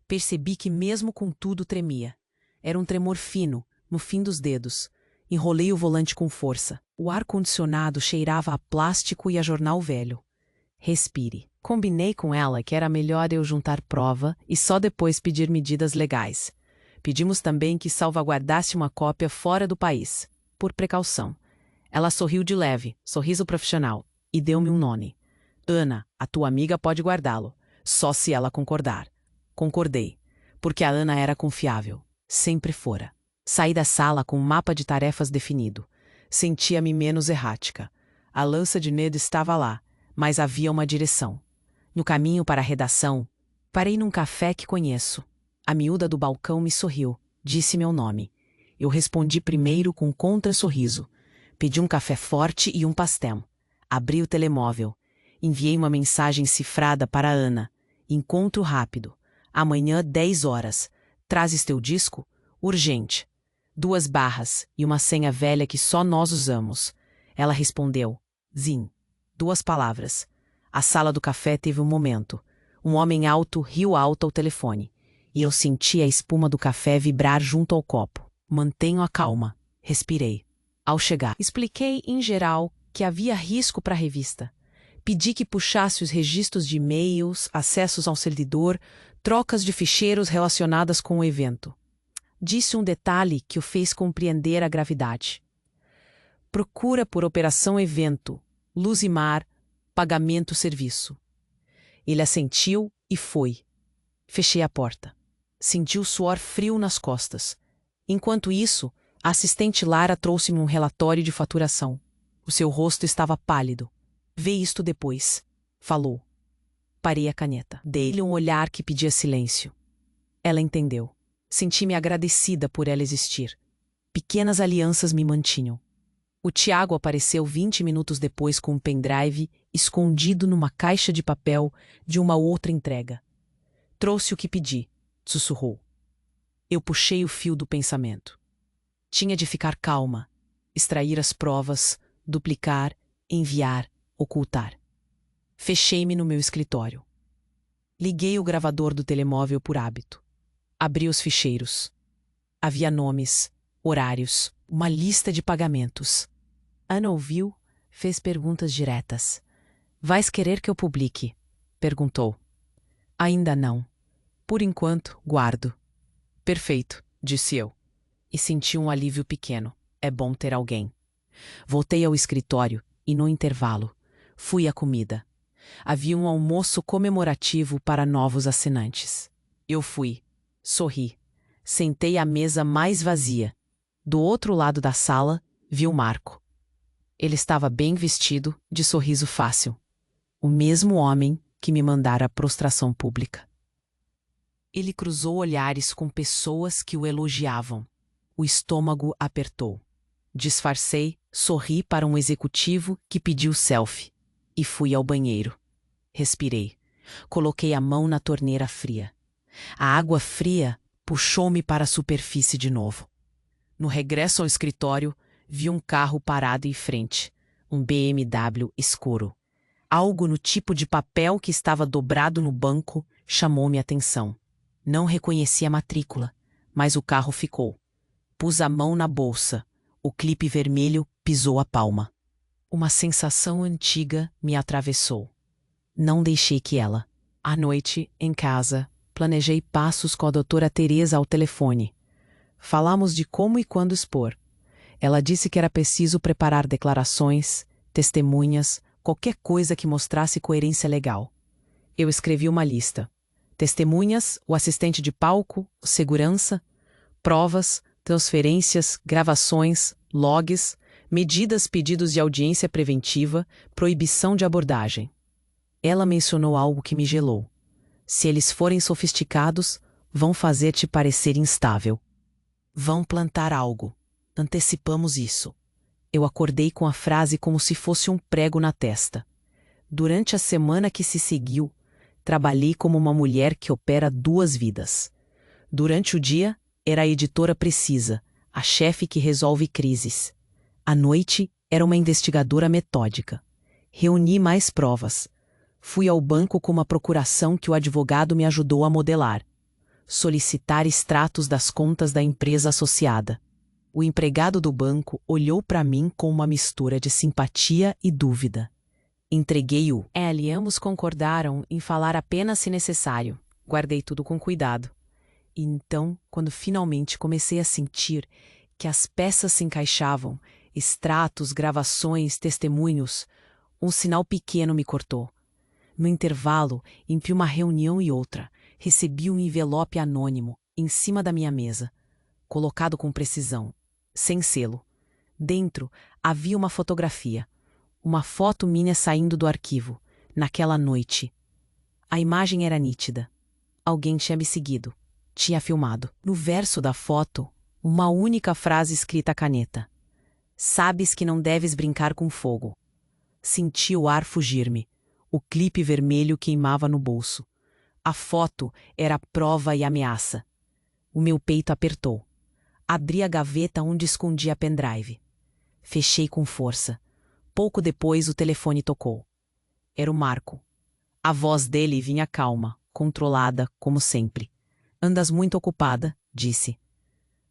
Percebi que mesmo com tudo tremia. Era um tremor fino, no fim dos dedos. Enrolei o volante com força. O ar-condicionado cheirava a plástico e a jornal velho. Respire. Combinei com ela que era melhor eu juntar prova e só depois pedir medidas legais. Pedimos também que salvaguardasse uma cópia fora do país, por precaução. Ela sorriu de leve, sorriso profissional, e deu-me um nome. Ana, a tua amiga pode guardá-lo, só se ela concordar. Concordei, porque a Ana era confiável. Sempre fora. Saí da sala com um mapa de tarefas definido. Sentia-me menos errática. A lança de Ned estava lá, mas havia uma direção. No caminho para a redação, parei num café que conheço. A miúda do balcão me sorriu, disse meu nome. Eu respondi primeiro com contra-sorriso. Pedi um café forte e um pastel. Abri o telemóvel. Enviei uma mensagem cifrada para a Ana. Encontro rápido. Amanhã, 10 horas. Trazes teu disco? Urgente. 2 barras e uma senha velha que só nós usamos. Ela respondeu. Zin. 2 palavras. A sala do café teve um momento. Um homem alto riu alto ao telefone. E eu senti a espuma do café vibrar junto ao copo. Mantenho a calma. Respirei. Ao chegar, expliquei, em geral, que havia risco para a revista. Pedi que puxasse os registros de e-mails, acessos ao servidor, trocas de ficheiros relacionadas com o evento. Disse um detalhe que o fez compreender a gravidade. Procura por operação evento, luz e mar, pagamento serviço. Ele assentiu e foi. Fechei a porta. Senti o suor frio nas costas. Enquanto isso, a assistente Lara trouxe-me um relatório de faturação. O seu rosto estava pálido. Vê isto depois, falou. Parei a caneta. Dei-lhe um olhar que pedia silêncio. Ela entendeu. Senti-me agradecida por ela existir. Pequenas alianças me mantinham. O Tiago apareceu 20 minutos depois com um pendrive escondido numa caixa de papel de uma outra entrega. Trouxe o que pedi, sussurrou. Eu puxei o fio do pensamento. Tinha de ficar calma, extrair as provas, duplicar, enviar, ocultar. Fechei-me no meu escritório. Liguei o gravador do telemóvel por hábito. Abri os ficheiros. Havia nomes, horários, uma lista de pagamentos. Ana ouviu, fez perguntas diretas. Vais querer que eu publique? Perguntou. Ainda não. Por enquanto, guardo. Perfeito, disse eu. E senti um alívio pequeno. É bom ter alguém. Voltei ao escritório e, no intervalo, fui à comida. Havia um almoço comemorativo para novos assinantes. Eu fui. Sorri. Sentei à mesa mais vazia. Do outro lado da sala, vi o Marco. Ele estava bem vestido, de sorriso fácil. O mesmo homem que me mandara a prostração pública. Ele cruzou olhares com pessoas que o elogiavam. O estômago apertou. Disfarcei, sorri para um executivo que pediu selfie. E fui ao banheiro. Respirei. Coloquei a mão na torneira fria. A água fria puxou-me para a superfície de novo. No regresso ao escritório, vi um carro parado em frente. Um BMW escuro. Algo no tipo de papel que estava dobrado no banco chamou-me a atenção. Não reconheci a matrícula, mas o carro ficou. Pus a mão na bolsa. O clipe vermelho pisou a palma. Uma sensação antiga me atravessou. Não deixei que ela. À noite, em casa, planejei passos com a doutora Teresa ao telefone. Falamos de como e quando expor. Ela disse que era preciso preparar declarações, testemunhas, qualquer coisa que mostrasse coerência legal. Eu escrevi uma lista. Testemunhas, o assistente de palco, segurança, provas, transferências, gravações, logs, medidas, pedidos de audiência preventiva, proibição de abordagem. Ela mencionou algo que me gelou. Se eles forem sofisticados, vão fazer-te parecer instável. Vão plantar algo. Antecipamos isso. Eu acordei com a frase como se fosse um prego na testa. Durante a semana que se seguiu, trabalhei como uma mulher que opera 2 vidas. Durante o dia, era a editora precisa, a chefe que resolve crises. À noite, Era uma investigadora metódica. Reuni mais provas. Fui ao banco com uma procuração que o advogado me ajudou a modelar. Solicitar extratos das contas da empresa associada. O empregado do banco olhou para mim com uma mistura de simpatia e dúvida. Entreguei-o. Ambos concordaram em falar apenas se necessário. Guardei tudo com cuidado. E então, quando finalmente comecei a sentir que as peças se encaixavam, extratos, gravações, testemunhos, um sinal pequeno me cortou. No intervalo, entre uma reunião e outra, recebi um envelope anônimo em cima da minha mesa, colocado com precisão, sem selo. Dentro havia uma fotografia, uma foto minha saindo do arquivo, naquela noite. A imagem era nítida. Alguém tinha me seguido, tinha filmado. No verso da foto, uma única frase escrita à caneta. Sabes que não deves brincar com fogo. Senti o ar fugir-me. O clipe vermelho queimava no bolso. A foto era prova e ameaça. O meu peito apertou. Abri a gaveta onde escondia a pendrive. Fechei com força. Pouco depois o telefone tocou. Era o Marco. A voz dele vinha calma, controlada, como sempre. Andas muito ocupada, disse.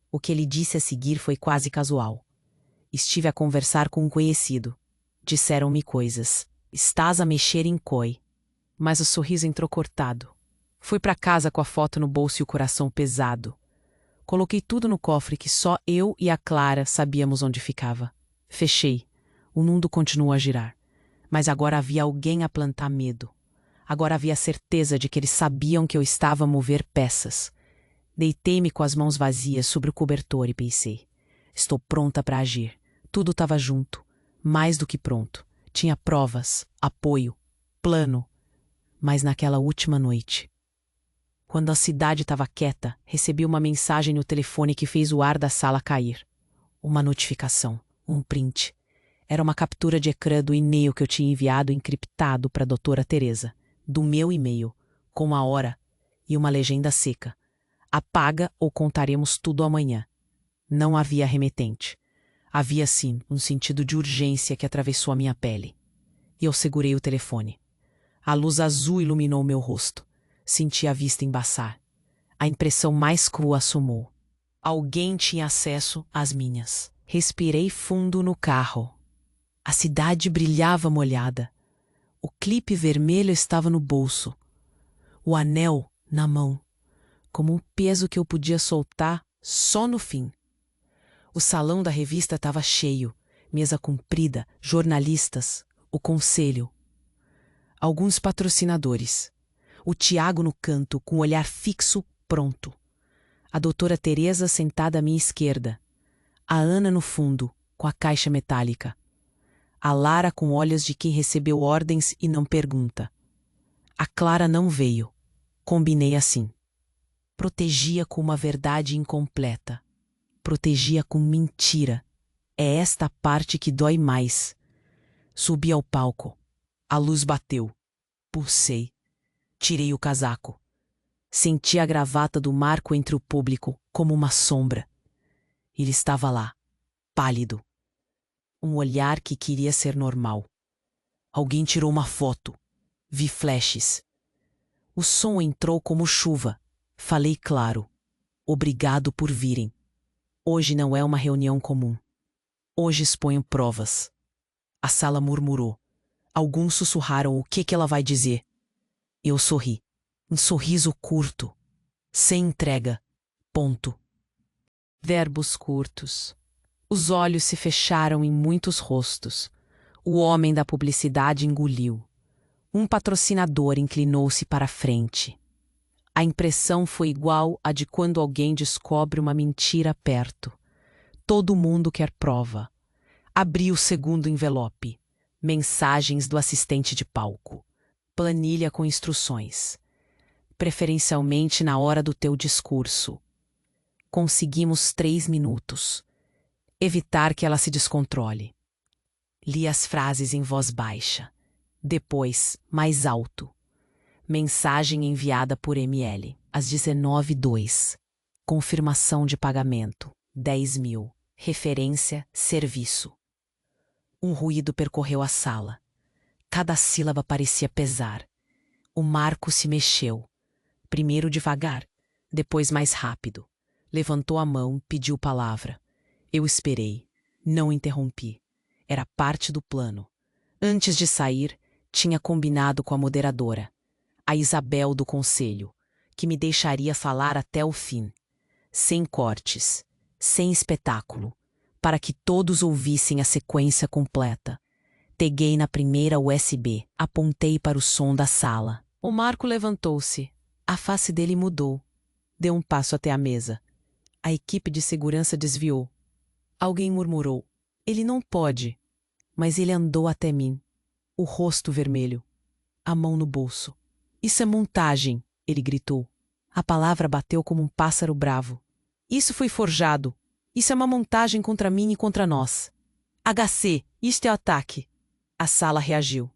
O que ele disse a seguir foi quase casual. Estive a conversar com um conhecido. Disseram-me coisas. Estás a mexer em coi. Mas o sorriso entrou cortado. Fui para casa com a foto no bolso e o coração pesado. Coloquei tudo no cofre que só eu e a Clara sabíamos onde ficava. Fechei. O mundo continuou a girar. Mas agora havia alguém a plantar medo. Agora havia certeza de que eles sabiam que eu estava a mover peças. Deitei-me com as mãos vazias sobre o cobertor e pensei. Estou pronta para agir. Tudo estava junto. Mais do que pronto. Tinha provas, apoio, plano. Mas naquela última noite, quando a cidade estava quieta, recebi uma mensagem no telefone que fez o ar da sala cair. Uma notificação, um print. Era uma captura de ecrã do e-mail que eu tinha enviado encriptado para a doutora Teresa, do meu e-mail, com a hora e uma legenda seca. Apaga ou contaremos tudo amanhã. Não havia remetente. Havia, sim, um sentido de urgência que atravessou a minha pele. E eu segurei o telefone. A luz azul iluminou meu rosto. Senti a vista embaçar. A impressão mais crua assomou. Alguém tinha acesso às minhas. Respirei fundo no carro. A cidade brilhava molhada. O clipe vermelho estava no bolso. O anel na mão, como um peso que eu podia soltar só no fim. O salão da revista estava cheio, mesa comprida, jornalistas, o conselho. Alguns patrocinadores. O Tiago no canto, com o olhar fixo, pronto. A doutora Teresa sentada à minha esquerda. A Ana no fundo, com a caixa metálica. A Lara com olhos de quem recebeu ordens e não pergunta. A Clara não veio. Combinei assim. Protegia com uma verdade incompleta. Protegia com mentira. É esta parte que dói mais. Subi ao palco. A luz bateu. Pulsei. Tirei o casaco. Senti a gravata do Marco entre o público, como uma sombra. Ele estava lá, pálido. Um olhar que queria ser normal. Alguém tirou uma foto. Vi flashes. O som entrou como chuva. Falei claro. Obrigado por virem. Hoje não é uma reunião comum. Hoje exponho provas. A sala murmurou. Alguns sussurraram o que ela vai dizer. Eu sorri. Um sorriso curto. Sem entrega. Ponto. Verbos curtos. Os olhos se fecharam em muitos rostos. O homem da publicidade engoliu. Um patrocinador inclinou-se para a frente. A impressão foi igual à de quando alguém descobre uma mentira perto. Todo mundo quer prova. Abri o segundo envelope. Mensagens do assistente de palco. Planilha com instruções. Preferencialmente na hora do teu discurso. Conseguimos 3 minutos. Evitar que ela se descontrole. Li as frases em voz baixa. Depois, mais alto. Mensagem enviada por ML, às 19h02. Confirmação de pagamento, 10.000. Referência, serviço. Um ruído percorreu a sala. Cada sílaba parecia pesar. O Marco se mexeu. Primeiro devagar, depois mais rápido. Levantou a mão, pediu palavra. Eu esperei. Não interrompi. Era parte do plano. Antes de sair, tinha combinado com a moderadora, a Isabel do conselho, que me deixaria falar até o fim. Sem cortes, sem espetáculo, para que todos ouvissem a sequência completa. Peguei na primeira USB, apontei para o som da sala. O Marco levantou-se. A face dele mudou. Deu um passo até a mesa. A equipe de segurança desviou. Alguém murmurou: "Ele não pode." Mas ele andou até mim. O rosto vermelho. A mão no bolso. "Isso é montagem", ele gritou. A palavra bateu como um pássaro bravo. "Isso foi forjado. Isso é uma montagem contra mim e contra nós. HC, isto é ataque." A sala reagiu.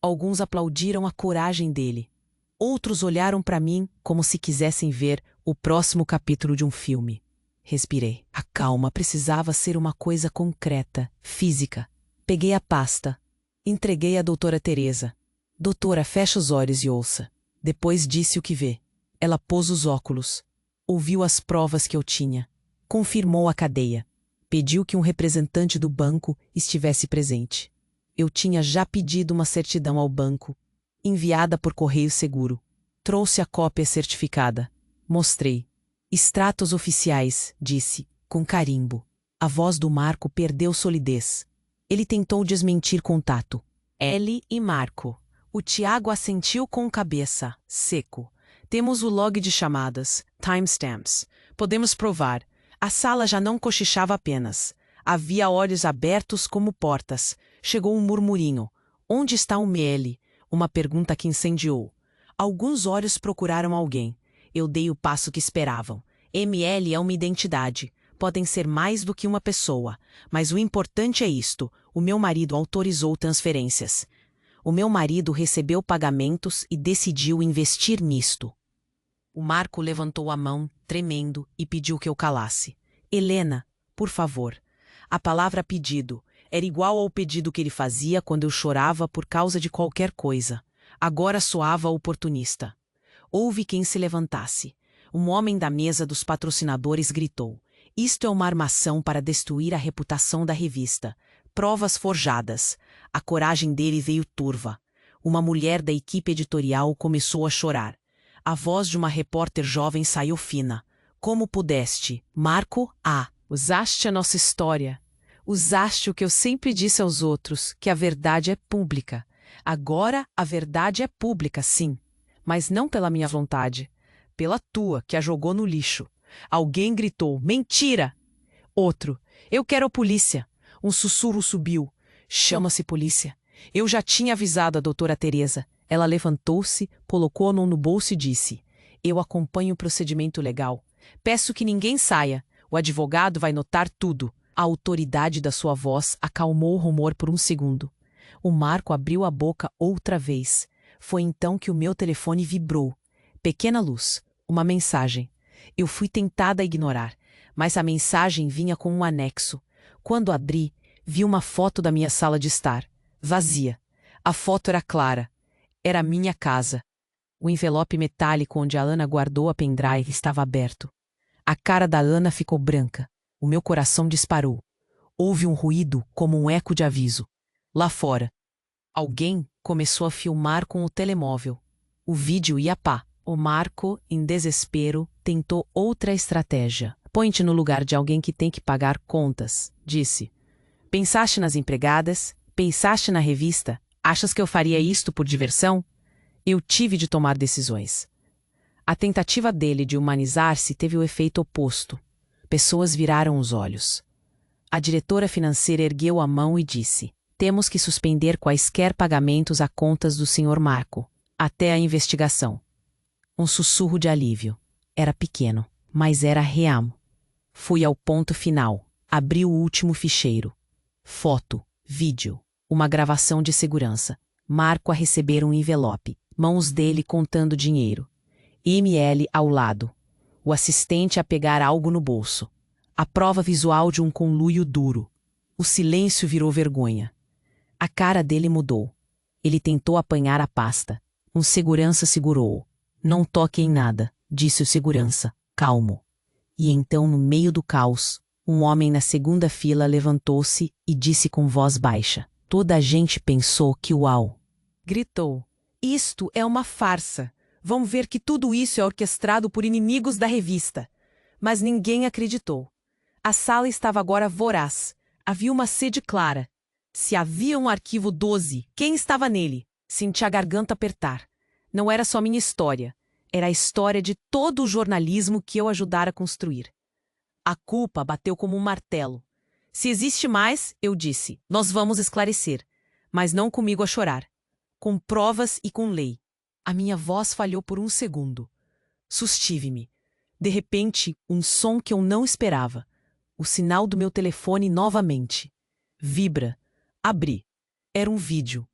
Alguns aplaudiram a coragem dele. Outros olharam para mim como se quisessem ver o próximo capítulo de um filme. Respirei. A calma precisava ser uma coisa concreta, física. Peguei a pasta. Entreguei à doutora Teresa. "Doutora, feche os olhos e ouça." Depois disse o que vê. Ela pôs os óculos. Ouviu as provas que eu tinha. Confirmou a cadeia. Pediu que um representante do banco estivesse presente. Eu tinha já pedido uma certidão ao banco, enviada por correio seguro. Trouxe a cópia certificada. Mostrei. "Extratos oficiais", disse, com carimbo. A voz do Marco perdeu solidez. Ele tentou desmentir contato. "L e Marco." O Tiago assentiu com cabeça, seco. "Temos o log de chamadas, timestamps. Podemos provar." A sala já não cochichava apenas. Havia olhos abertos como portas. Chegou um murmurinho. "Onde está o ML?" Uma pergunta que incendiou. Alguns olhos procuraram alguém. Eu dei o passo que esperavam. ML é uma identidade. Podem ser mais do que uma pessoa. Mas o importante é isto: o meu marido autorizou transferências. O meu marido recebeu pagamentos e decidiu investir nisto. O Marco levantou a mão, tremendo, e pediu que eu calasse. "Helena, por favor." A palavra pedido era igual ao pedido que ele fazia quando eu chorava por causa de qualquer coisa. Agora soava oportunista. Houve quem se levantasse. Um homem da mesa dos patrocinadores gritou: "Isto é uma armação para destruir a reputação da revista. Provas forjadas." A coragem dele veio turva. Uma mulher da equipe editorial começou a chorar. A voz de uma repórter jovem saiu fina. "Como pudeste, Marco? Usaste a nossa história. Usaste o que eu sempre disse aos outros, que a verdade é pública. Agora a verdade é pública, sim. Mas não pela minha vontade. Pela tua, que a jogou no lixo." Alguém gritou: "Mentira!" Outro: "Eu quero a polícia." Um sussurro subiu: "Chama-se polícia." Eu já tinha avisado a doutora Teresa. Ela levantou-se, colocou a mão no bolso e disse: "Eu acompanho o procedimento legal. Peço que ninguém saia. O advogado vai notar tudo." A autoridade da sua voz acalmou o rumor por um segundo. O Marco abriu a boca outra vez. Foi então que o meu telefone vibrou. Pequena luz, uma mensagem. Eu fui tentada a ignorar, mas a mensagem vinha com um anexo. Quando abri, vi uma foto da minha sala de estar, vazia. A foto era clara. Era a minha casa. O envelope metálico onde a Ana guardou a pendrive estava aberto. A cara da Ana ficou branca. O meu coração disparou. Houve um ruído como um eco de aviso. Lá fora, alguém começou a filmar com o telemóvel. O vídeo ia pá. O Marco, em desespero, tentou outra estratégia. "Põe-te no lugar de alguém que tem que pagar contas", disse. "Pensaste nas empregadas? Pensaste na revista? Achas que eu faria isto por diversão?" Eu tive de tomar decisões. A tentativa dele de humanizar-se teve o efeito oposto. Pessoas viraram os olhos. A diretora financeira ergueu a mão e disse: "Temos que suspender quaisquer pagamentos a contas do Sr. Marco, até a investigação." Um sussurro de alívio. Era pequeno, mas era real. Fui ao ponto final. Abri o último ficheiro. Foto, vídeo, uma gravação de segurança. Marco a receber um envelope. Mãos dele contando dinheiro. ML ao lado. O assistente a pegar algo no bolso. A prova visual de um conluio duro. O silêncio virou vergonha. A cara dele mudou. Ele tentou apanhar a pasta. Um segurança segurou-o. Não toque em nada, disse o segurança, calmo. E então, no meio do caos, um homem na segunda fila levantou-se e disse com voz baixa. Toda a gente pensou que uau! Gritou. Isto é uma farsa. Vão ver que tudo isso é orquestrado por inimigos da revista. Mas ninguém acreditou. A sala estava agora voraz. Havia uma sede clara. Se havia um arquivo 12, quem estava nele? Senti a garganta apertar. Não era só minha história. Era a história de todo o jornalismo que eu ajudara a construir. A culpa bateu como um martelo. Se existe mais, eu disse, nós vamos esclarecer. Mas não comigo a chorar. Com provas e com lei. A minha voz falhou por um segundo. Sustive-me. De repente, um som que eu não esperava. O sinal do meu telefone novamente. Vibra. Abri. Era um vídeo.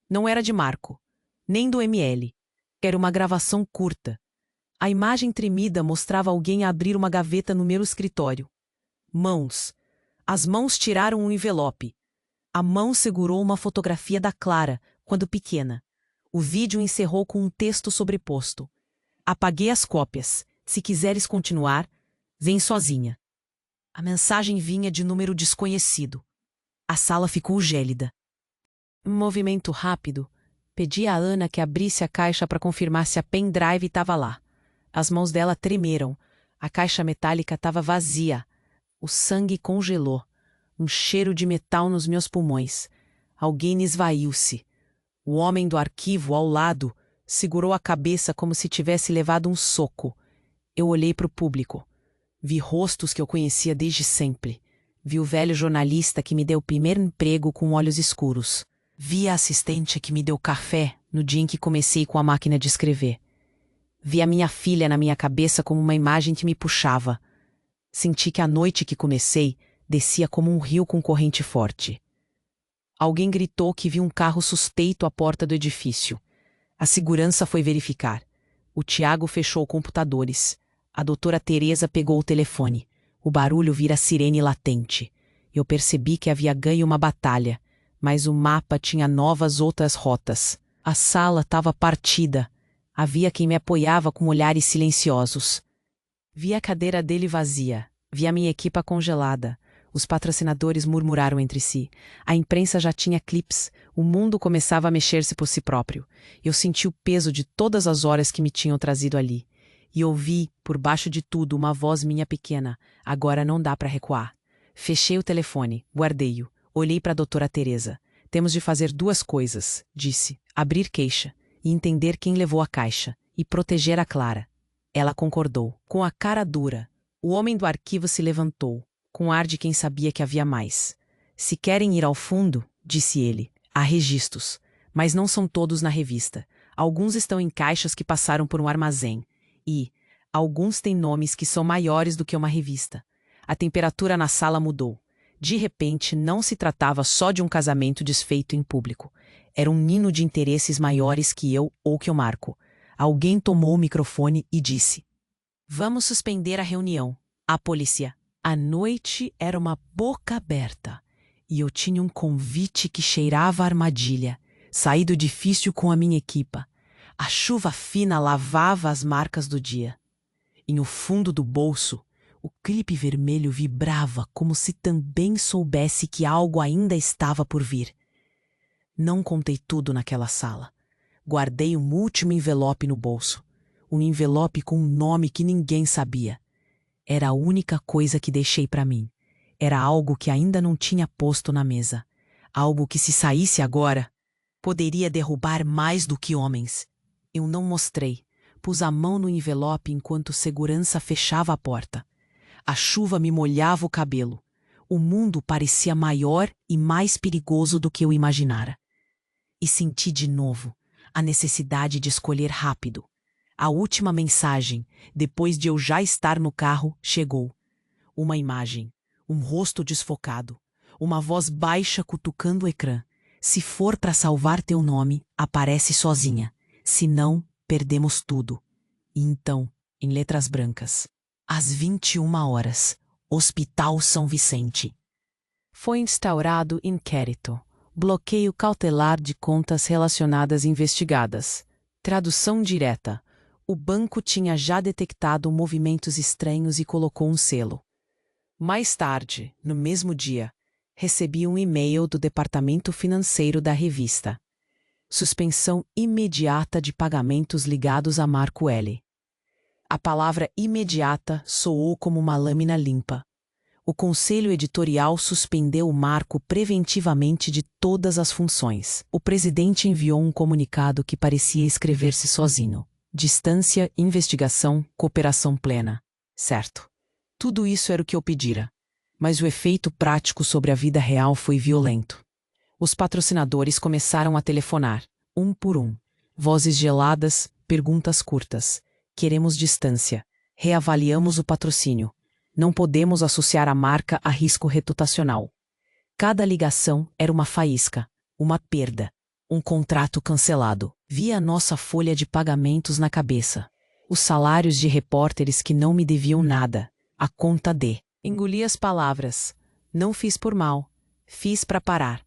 Não era de Marco, nem do ML. Era uma gravação curta. A imagem tremida mostrava alguém abrir uma gaveta no meu escritório. Mãos. As mãos tiraram um envelope. A mão segurou uma fotografia da Clara, quando pequena. O vídeo encerrou com um texto sobreposto. Apaguei as cópias. Se quiseres continuar, vem sozinha. A mensagem vinha de número desconhecido. A sala ficou gélida. Um movimento rápido. Pedi a Ana que abrisse a caixa para confirmar se a pendrive estava lá. As mãos dela tremeram. A caixa metálica estava vazia. O sangue congelou. Um cheiro de metal nos meus pulmões. Alguém esvaiu-se. O homem do arquivo, ao lado, segurou a cabeça como se tivesse levado um soco. Eu olhei para o público. Vi rostos que eu conhecia desde sempre. Vi o velho jornalista que me deu o primeiro emprego com olhos escuros. Vi a assistente que me deu café no dia em que comecei com a máquina de escrever. Vi a minha filha na minha cabeça como uma imagem que me puxava. Senti que a noite que comecei descia como um rio com corrente forte. Alguém gritou que viu um carro suspeito à porta do edifício. A segurança foi verificar. O Tiago fechou computadores. A doutora Teresa pegou o telefone. O barulho vira sirene latente. Eu percebi que havia ganho uma batalha, mas o mapa tinha novas outras rotas. A sala estava partida. Havia quem me apoiava com olhares silenciosos. Vi a cadeira dele vazia. Vi a minha equipa congelada. Os patrocinadores murmuraram entre si. A imprensa já tinha clips. O mundo começava a mexer-se por si próprio. Eu senti o peso de todas as horas que me tinham trazido ali. E ouvi, por baixo de tudo, uma voz minha pequena. Agora não dá para recuar. Fechei o telefone, guardei-o. Olhei para a doutora Teresa. Temos de fazer duas coisas, disse. Abrir queixa e entender quem levou a caixa. E proteger a Clara. Ela concordou. Com a cara dura, o homem do arquivo se levantou, com ar de quem sabia que havia mais. Se querem ir ao fundo, disse ele, há registros. Mas não são todos na revista. Alguns estão em caixas que passaram por um armazém. E alguns têm nomes que são maiores do que uma revista. A temperatura na sala mudou. De repente, não se tratava só de um casamento desfeito em público. Era um nino de interesses maiores que eu ou que o Marco. Alguém tomou o microfone e disse: Vamos suspender a reunião. A polícia. A noite era uma boca aberta. E eu tinha um convite que cheirava a armadilha. Saí do edifício com a minha equipa. A chuva fina lavava as marcas do dia. E no fundo do bolso, o clipe vermelho vibrava como se também soubesse que algo ainda estava por vir. Não contei tudo naquela sala. Guardei um último envelope no bolso. Um envelope com um nome que ninguém sabia. Era a única coisa que deixei para mim. Era algo que ainda não tinha posto na mesa. Algo que, se saísse agora, poderia derrubar mais do que homens. Eu não mostrei. Pus a mão no envelope enquanto segurança fechava a porta. A chuva me molhava o cabelo. O mundo parecia maior e mais perigoso do que eu imaginara. E senti de novo a necessidade de escolher rápido. A última mensagem, depois de eu já estar no carro, chegou. Uma imagem, um rosto desfocado, uma voz baixa cutucando o ecrã. Se for para salvar teu nome, aparece sozinha. Se não, perdemos tudo. E então, em letras brancas, às 21 horas, Hospital São Vicente. Foi instaurado inquérito. Bloqueio cautelar de contas relacionadas investigadas. Tradução direta. O banco tinha já detectado movimentos estranhos e colocou um selo. Mais tarde, no mesmo dia, recebi um e-mail do departamento financeiro da revista. Suspensão imediata de pagamentos ligados a Marco L. A palavra imediata soou como uma lâmina limpa. O conselho editorial suspendeu o Marco preventivamente de todas as funções. O presidente enviou um comunicado que parecia escrever-se sozinho. Distância, investigação, cooperação plena. Certo. Tudo isso era o que eu pedira. Mas o efeito prático sobre a vida real foi violento. Os patrocinadores começaram a telefonar, um por um. Vozes geladas, perguntas curtas. Queremos distância. Reavaliamos o patrocínio. Não podemos associar a marca a risco reputacional. Cada ligação era uma faísca, uma perda, um contrato cancelado. Via a nossa folha de pagamentos na cabeça. Os salários de repórteres que não me deviam nada. A conta de. Engoli as palavras. Não fiz por mal. Fiz para parar.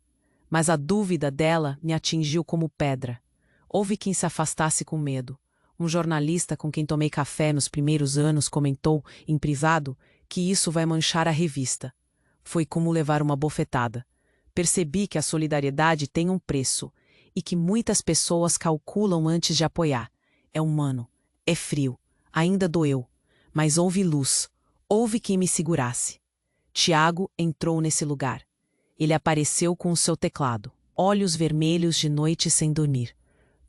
Mas a dúvida dela me atingiu como pedra. Houve quem se afastasse com medo. Um jornalista com quem tomei café nos primeiros anos comentou, em privado, que isso vai manchar a revista. Foi como levar uma bofetada. Percebi que a solidariedade tem um preço e que muitas pessoas calculam antes de apoiar. É humano, é frio, ainda doeu, mas houve luz, houve quem me segurasse. Tiago entrou nesse lugar. Ele apareceu com o seu teclado, olhos vermelhos de noite sem dormir.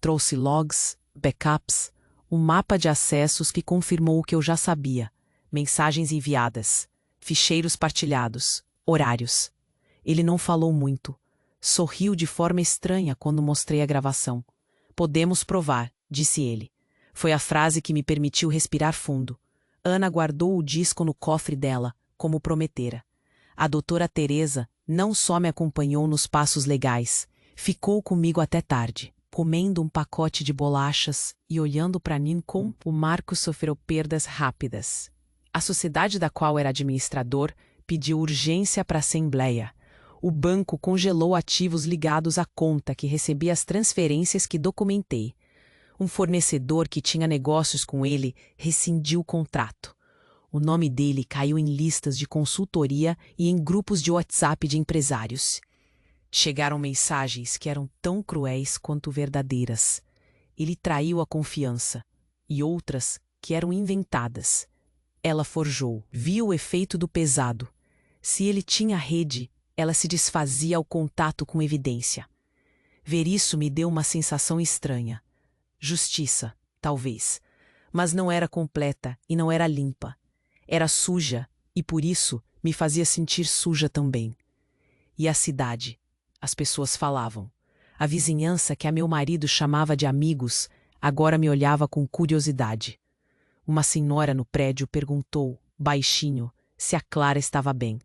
Trouxe logs, backups, um mapa de acessos que confirmou o que eu já sabia. Mensagens enviadas, ficheiros partilhados, horários. Ele não falou muito. Sorriu de forma estranha quando mostrei a gravação. Podemos provar, disse ele. Foi a frase que me permitiu respirar fundo. Ana guardou o disco no cofre dela, como prometera. A doutora Teresa não só me acompanhou nos passos legais, ficou comigo até tarde, comendo um pacote de bolachas e olhando para mim como o Marco sofreu perdas rápidas. A sociedade da qual era administrador pediu urgência para a assembleia. O banco congelou ativos ligados à conta que recebia as transferências que documentei. Um fornecedor que tinha negócios com ele rescindiu o contrato. O nome dele caiu em listas de consultoria e em grupos de WhatsApp de empresários. Chegaram mensagens que eram tão cruéis quanto verdadeiras. Ele traiu a confiança, e outras que eram inventadas. Ela forjou, viu o efeito do pesado. Se ele tinha rede, ela se desfazia ao contato com evidência. Ver isso me deu uma sensação estranha. Justiça, talvez. Mas não era completa e não era limpa. Era suja e, por isso, me fazia sentir suja também. E a cidade? As pessoas falavam. A vizinhança que a meu marido chamava de amigos, agora me olhava com curiosidade. Uma senhora no prédio perguntou, baixinho, se a Clara estava bem.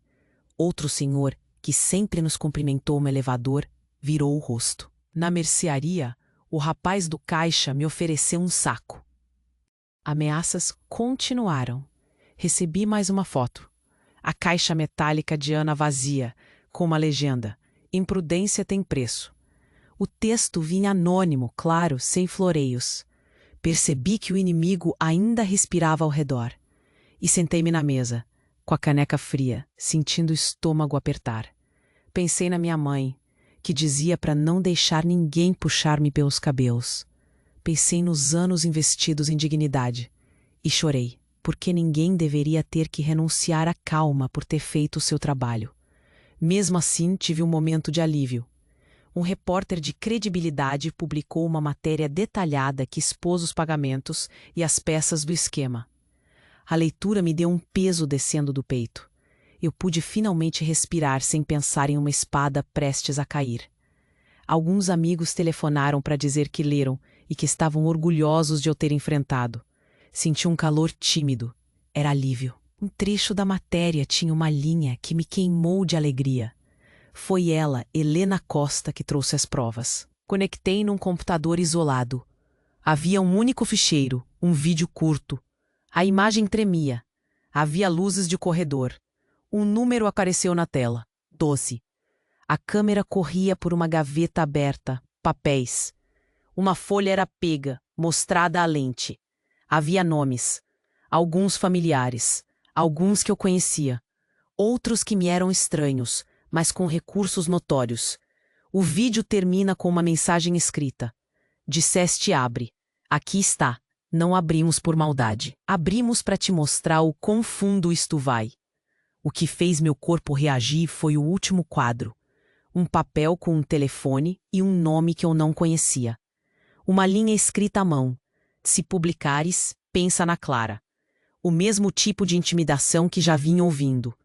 Outro senhor, que sempre nos cumprimentou no elevador, virou o rosto. Na mercearia, o rapaz do caixa me ofereceu um saco. Ameaças continuaram. Recebi mais uma foto. A caixa metálica de Ana vazia, com uma legenda: Imprudência tem preço. O texto vinha anônimo, claro, sem floreios. Percebi que o inimigo ainda respirava ao redor. E sentei-me na mesa, com a caneca fria, sentindo o estômago apertar. Pensei na minha mãe, que dizia para não deixar ninguém puxar-me pelos cabelos. Pensei nos anos investidos em dignidade. E chorei, porque ninguém deveria ter que renunciar à calma por ter feito o seu trabalho. Mesmo assim, tive um momento de alívio. Um repórter de credibilidade publicou uma matéria detalhada que expôs os pagamentos e as peças do esquema. A leitura me deu um peso descendo do peito. Eu pude finalmente respirar sem pensar em uma espada prestes a cair. Alguns amigos telefonaram para dizer que leram e que estavam orgulhosos de eu ter enfrentado. Senti um calor tímido. Era alívio. Um trecho da matéria tinha uma linha que me queimou de alegria. Foi ela, Helena Costa, que trouxe as provas. Conectei num computador isolado. Havia um único ficheiro, um vídeo curto. A imagem tremia. Havia luzes de corredor. Um número apareceu na tela. 12. A câmera corria por uma gaveta aberta, papéis. Uma folha era pega, mostrada à lente. Havia nomes. Alguns familiares, alguns que eu conhecia. Outros que me eram estranhos, mas com recursos notórios. O vídeo termina com uma mensagem escrita. Disseste abre. Aqui está. Não abrimos por maldade. Abrimos para te mostrar o quão fundo isto vai. O que fez meu corpo reagir foi o último quadro. Um papel com um telefone e um nome que eu não conhecia. Uma linha escrita à mão. Se publicares, pensa na Clara. O mesmo tipo de intimidação que já vinha ouvindo.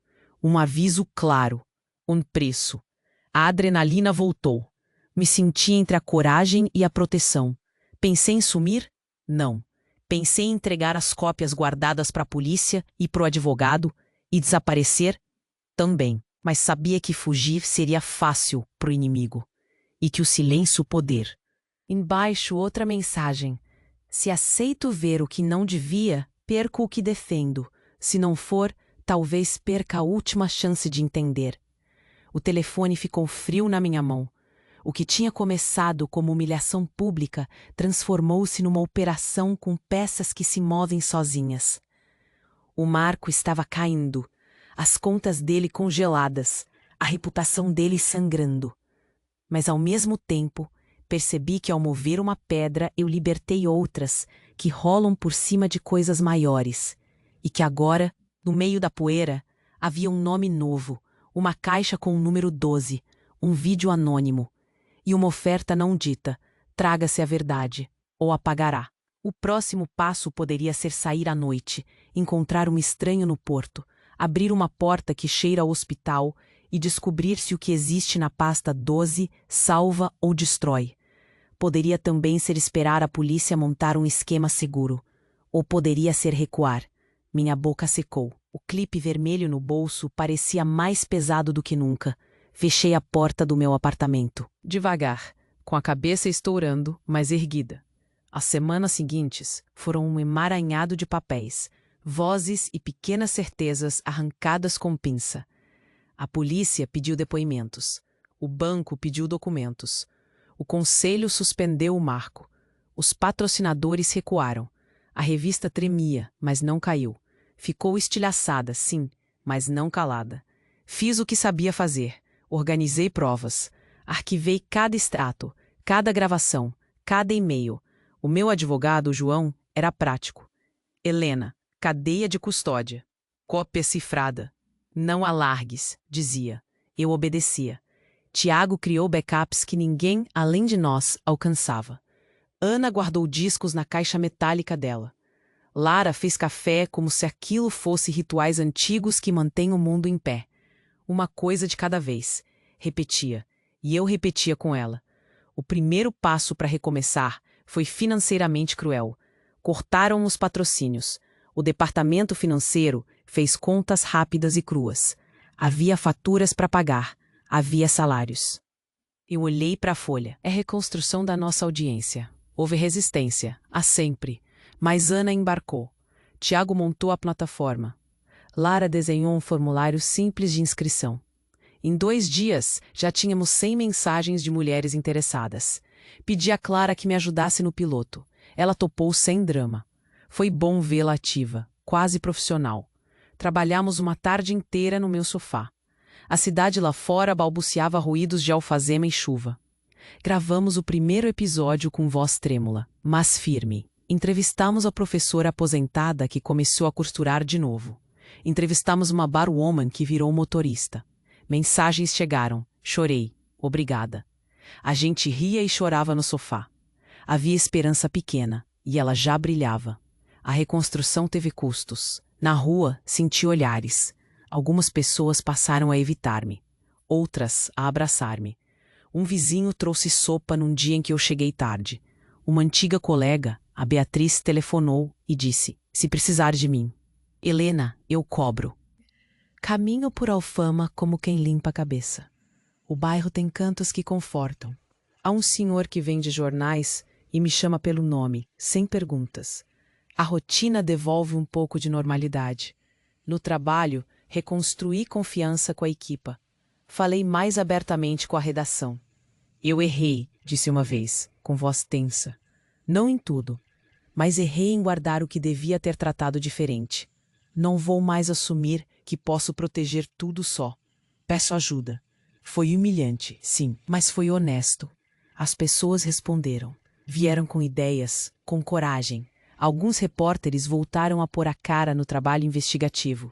Um aviso claro. Um preço. A adrenalina voltou. Me senti entre a coragem e a proteção. Pensei em sumir? Não. Pensei em entregar as cópias guardadas para a polícia e para o advogado e desaparecer? Também. Mas sabia que fugir seria fácil para o inimigo. E que o silêncio poder. Embaixo outra mensagem. Se aceito ver o que não devia, perco o que defendo. Se não for, talvez perca a última chance de entender. O telefone ficou frio na minha mão. O que tinha começado como humilhação pública transformou-se numa operação com peças que se movem sozinhas. O Marco estava caindo, as contas dele congeladas, a reputação dele sangrando. Mas ao mesmo tempo, percebi que ao mover uma pedra eu libertei outras que rolam por cima de coisas maiores, e que agora, no meio da poeira, havia um nome novo, uma caixa com o número 12, um vídeo anônimo, e uma oferta não dita: traga-se a verdade, ou apagará. O próximo passo poderia ser sair à noite, encontrar um estranho no porto, abrir uma porta que cheira ao hospital e descobrir se o que existe na pasta 12 salva ou destrói. Poderia também ser esperar a polícia montar um esquema seguro. Ou poderia ser recuar. Minha boca secou. O clipe vermelho no bolso parecia mais pesado do que nunca. Fechei a porta do meu apartamento. Devagar, com a cabeça estourando, mas erguida. As semanas seguintes foram um emaranhado de papéis, vozes e pequenas certezas arrancadas com pinça. A polícia pediu depoimentos. O banco pediu documentos. O conselho suspendeu o marco. Os patrocinadores recuaram. A revista tremia, mas não caiu. Ficou estilhaçada, sim, mas não calada. Fiz o que sabia fazer. Organizei provas. Arquivei cada extrato, cada gravação, cada e-mail. O meu advogado, João, era prático. Helena, cadeia de custódia. Cópia cifrada. Não alargues, dizia. Eu obedecia. Tiago criou backups que ninguém, além de nós, alcançava. Ana guardou discos na caixa metálica dela. Lara fez café como se aquilo fosse rituais antigos que mantêm o mundo em pé. Uma coisa de cada vez. Repetia. E eu repetia com ela. O primeiro passo para recomeçar foi financeiramente cruel. Cortaram os patrocínios. O departamento financeiro fez contas rápidas e cruas. Havia faturas para pagar. Havia salários. Eu olhei para a folha. É reconstrução da nossa audiência. Houve resistência, há sempre. Mas Ana embarcou. Tiago montou a plataforma. Lara desenhou um formulário simples de inscrição. Em 2 dias, já tínhamos 100 mensagens de mulheres interessadas. Pedi a Clara que me ajudasse no piloto. Ela topou sem drama. Foi bom vê-la ativa, quase profissional. Trabalhamos uma tarde inteira no meu sofá. A cidade lá fora balbuciava ruídos de alfazema e chuva. Gravamos o primeiro episódio com voz trêmula, mas firme. Entrevistamos a professora aposentada que começou a costurar de novo. Entrevistamos uma barwoman que virou motorista. Mensagens chegaram. Chorei. Obrigada. A gente ria e chorava no sofá. Havia esperança pequena, e ela já brilhava. A reconstrução teve custos. Na rua, senti olhares. Algumas pessoas passaram a evitar-me. Outras a abraçar-me. Um vizinho trouxe sopa num dia em que eu cheguei tarde. Uma antiga colega, a Beatriz, telefonou e disse: se precisar de mim. Helena, eu cobro. Caminho por Alfama como quem limpa a cabeça. O bairro tem cantos que confortam. Há um senhor que vende jornais e me chama pelo nome, sem perguntas. A rotina devolve um pouco de normalidade. No trabalho, reconstruí confiança com a equipa. Falei mais abertamente com a redação. Eu errei, disse uma vez, com voz tensa. Não em tudo, mas errei em guardar o que devia ter tratado diferente. Não vou mais assumir que posso proteger tudo só. Peço ajuda. Foi humilhante, sim, mas foi honesto. As pessoas responderam. Vieram com ideias, com coragem. Alguns repórteres voltaram a pôr a cara no trabalho investigativo.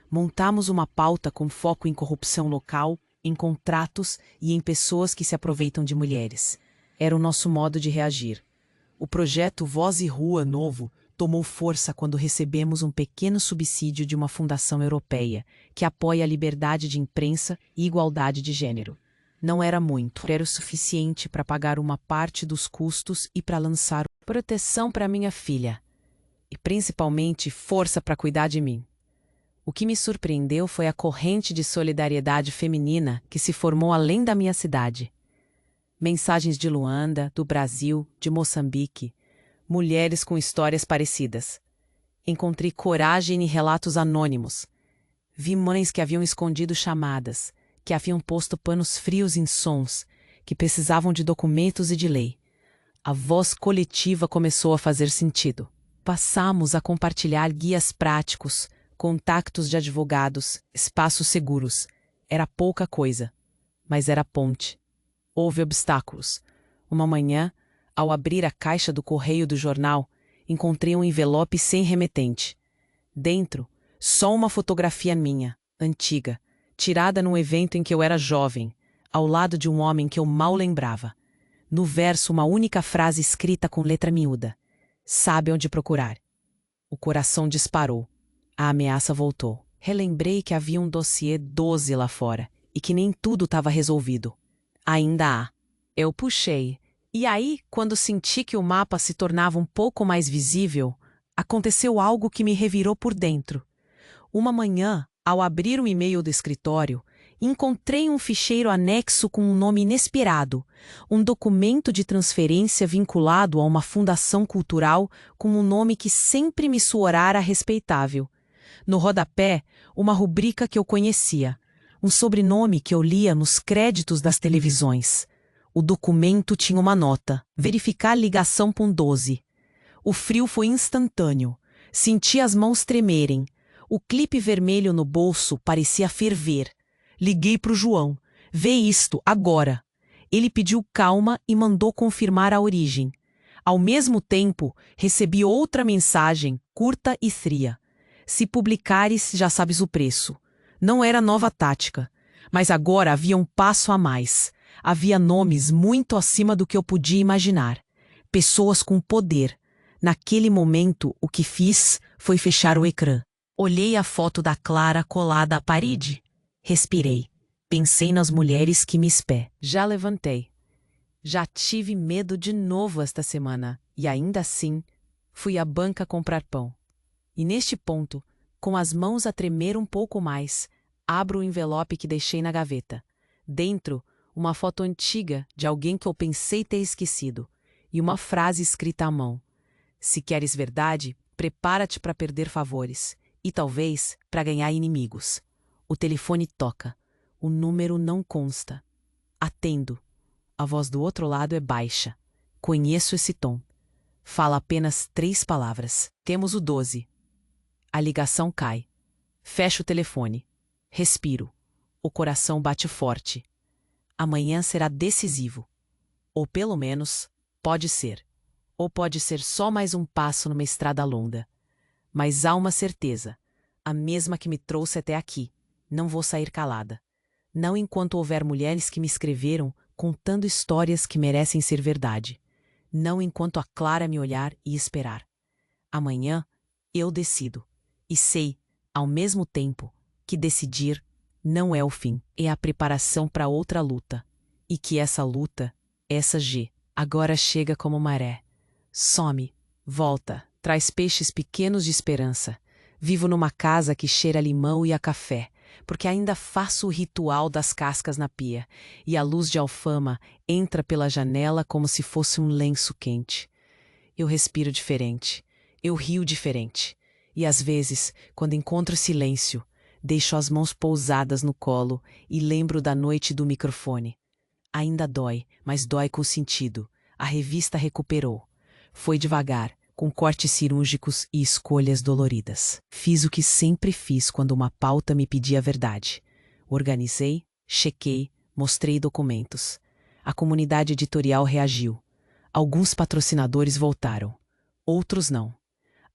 Montamos uma pauta com foco em corrupção local, em contratos e em pessoas que se aproveitam de mulheres. Era o nosso modo de reagir. O projeto Voz e Rua Novo tomou força quando recebemos um pequeno subsídio de uma fundação europeia que apoia a liberdade de imprensa e igualdade de gênero. Não era muito, era o suficiente para pagar uma parte dos custos e para lançar proteção para minha filha. E principalmente força para cuidar de mim. O que me surpreendeu foi a corrente de solidariedade feminina que se formou além da minha cidade. Mensagens de Luanda, do Brasil, de Moçambique. Mulheres com histórias parecidas. Encontrei coragem em relatos anônimos. Vi mães que haviam escondido chamadas, que haviam posto panos frios em sons, que precisavam de documentos e de lei. A voz coletiva começou a fazer sentido. Passamos a compartilhar guias práticos, contactos de advogados, espaços seguros. Era pouca coisa, mas era ponte. Houve obstáculos. Uma manhã, ao abrir a caixa do correio do jornal, encontrei um envelope sem remetente. Dentro, só uma fotografia minha, antiga, tirada num evento em que eu era jovem, ao lado de um homem que eu mal lembrava. No verso, uma única frase escrita com letra miúda. Sabe onde procurar. O coração disparou. A ameaça voltou. Relembrei que havia um dossiê 12 lá fora e que nem tudo estava resolvido. Ainda há. Eu puxei. E aí, quando senti que o mapa se tornava um pouco mais visível, aconteceu algo que me revirou por dentro. Uma manhã, ao abrir o e-mail do escritório, encontrei um ficheiro anexo com um nome inesperado, um documento de transferência vinculado a uma fundação cultural com um nome que sempre me soara respeitável. No rodapé, uma rubrica que eu conhecia, um sobrenome que eu lia nos créditos das televisões. O documento tinha uma nota: verificar ligação com 12. O frio foi instantâneo. Senti as mãos tremerem. O clipe vermelho no bolso parecia ferver. Liguei para o João. Vê isto, agora. Ele pediu calma e mandou confirmar a origem. Ao mesmo tempo, recebi outra mensagem, curta e fria. Se publicares, já sabes o preço. Não era nova tática, mas agora havia um passo a mais. Havia nomes muito acima do que eu podia imaginar. Pessoas com poder. Naquele momento, o que fiz foi fechar o ecrã. Olhei a foto da Clara colada à parede. Respirei. Pensei nas mulheres que me espé. Já levantei. Já tive medo de novo esta semana. E ainda assim, fui à banca comprar pão. E neste ponto, com as mãos a tremer um pouco mais, abro o envelope que deixei na gaveta. Dentro, uma foto antiga de alguém que eu pensei ter esquecido. E uma frase escrita à mão. Se queres verdade, prepara-te para perder favores. E talvez para ganhar inimigos. O telefone toca. O número não consta. Atendo. A voz do outro lado é baixa. Conheço esse tom. Fala apenas 3 palavras. Temos o 12. A ligação cai. Fecho o telefone. Respiro. O coração bate forte. Amanhã será decisivo. Ou pelo menos, pode ser. Ou pode ser só mais um passo numa estrada longa. Mas há uma certeza. A mesma que me trouxe até aqui. Não vou sair calada. Não enquanto houver mulheres que me escreveram contando histórias que merecem ser verdade. Não enquanto a Clara me olhar e esperar. Amanhã, eu decido. E sei, ao mesmo tempo, que decidir não é o fim. É a preparação para outra luta. E que essa luta, essa G, agora chega como maré. Some, volta, traz peixes pequenos de esperança. Vivo numa casa que cheira a limão e a café, porque ainda faço o ritual das cascas na pia, e a luz de alfama entra pela janela como se fosse um lenço quente. Eu respiro diferente, eu rio diferente, e às vezes, quando encontro silêncio, Deixo as mãos pousadas no colo e lembro da noite do microfone. Ainda dói, mas dói com sentido. A revista recuperou. Foi devagar, com cortes cirúrgicos e escolhas doloridas. Fiz o que sempre fiz quando uma pauta me pedia a verdade. Organizei, chequei, mostrei documentos. A comunidade editorial reagiu. Alguns patrocinadores voltaram. Outros não.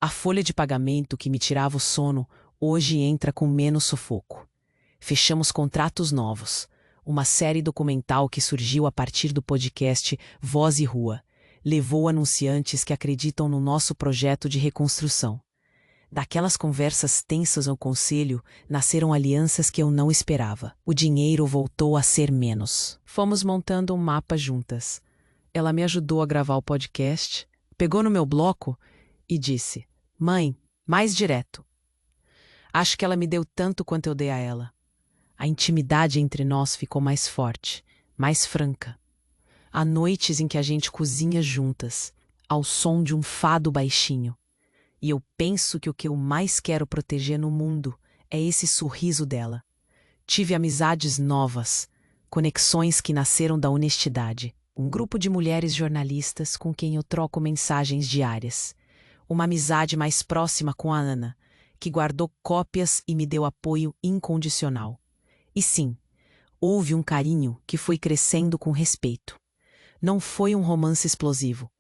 A folha de pagamento que me tirava o sono hoje entra com menos sufoco. Fechamos contratos novos. Uma série documental que surgiu a partir do podcast Voz e Rua levou anunciantes que acreditam no nosso projeto de reconstrução. Daquelas conversas tensas ao conselho, nasceram alianças que eu não esperava. O dinheiro voltou a ser menos. Fomos montando um mapa juntas. Ela me ajudou a gravar o podcast, pegou no meu bloco e disse: "Mãe, mais direto." Acho que ela me deu tanto quanto eu dei a ela. A intimidade entre nós ficou mais forte, mais franca. Há noites em que a gente cozinha juntas, ao som de um fado baixinho. E eu penso que o que eu mais quero proteger no mundo é esse sorriso dela. Tive amizades novas, conexões que nasceram da honestidade. Um grupo de mulheres jornalistas com quem eu troco mensagens diárias. Uma amizade mais próxima com a Ana, que guardou cópias e me deu apoio incondicional. E sim, houve um carinho que foi crescendo com respeito. Não foi um romance explosivo.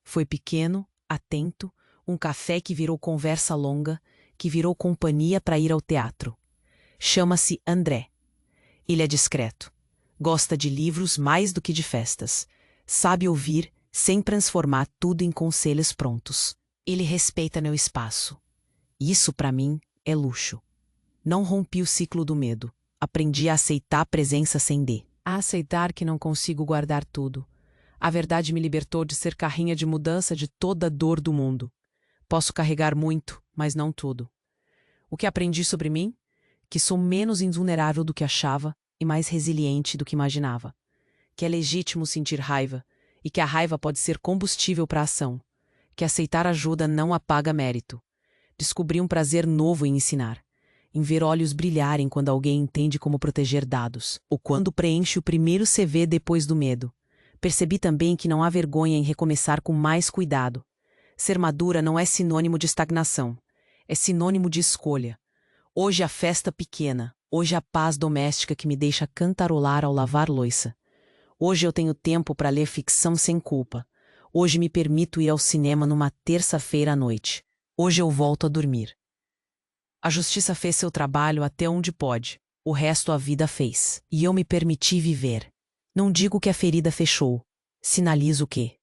Foi pequeno, atento, um café que virou conversa longa, que virou companhia para ir ao teatro. Chama-se André. Ele é discreto. Gosta de livros mais do que de festas. Sabe ouvir sem transformar tudo em conselhos prontos. Ele respeita meu espaço. Isso, para mim, é luxo. Não rompi o ciclo do medo. Aprendi a aceitar a presença sem D. A aceitar que não consigo guardar tudo. A verdade me libertou de ser carrinha de mudança de toda a dor do mundo. Posso carregar muito, mas não tudo. O que aprendi sobre mim? Que sou menos invulnerável do que achava e mais resiliente do que imaginava. Que é legítimo sentir raiva e que a raiva pode ser combustível para a ação. Que aceitar ajuda não apaga mérito. Descobri um prazer novo em ensinar. Em ver olhos brilharem quando alguém entende como proteger dados. Ou quando preenche o primeiro CV depois do medo. Percebi também que não há vergonha em recomeçar com mais cuidado. Ser madura não é sinônimo de estagnação. É sinônimo de escolha. Hoje a festa pequena. Hoje a paz doméstica que me deixa cantarolar ao lavar louça. Hoje eu tenho tempo para ler ficção sem culpa. Hoje me permito ir ao cinema numa terça-feira à noite. Hoje eu volto a dormir. A justiça fez seu trabalho até onde pode. O resto a vida fez. E eu me permiti viver. Não digo que a ferida fechou. Sinalizo que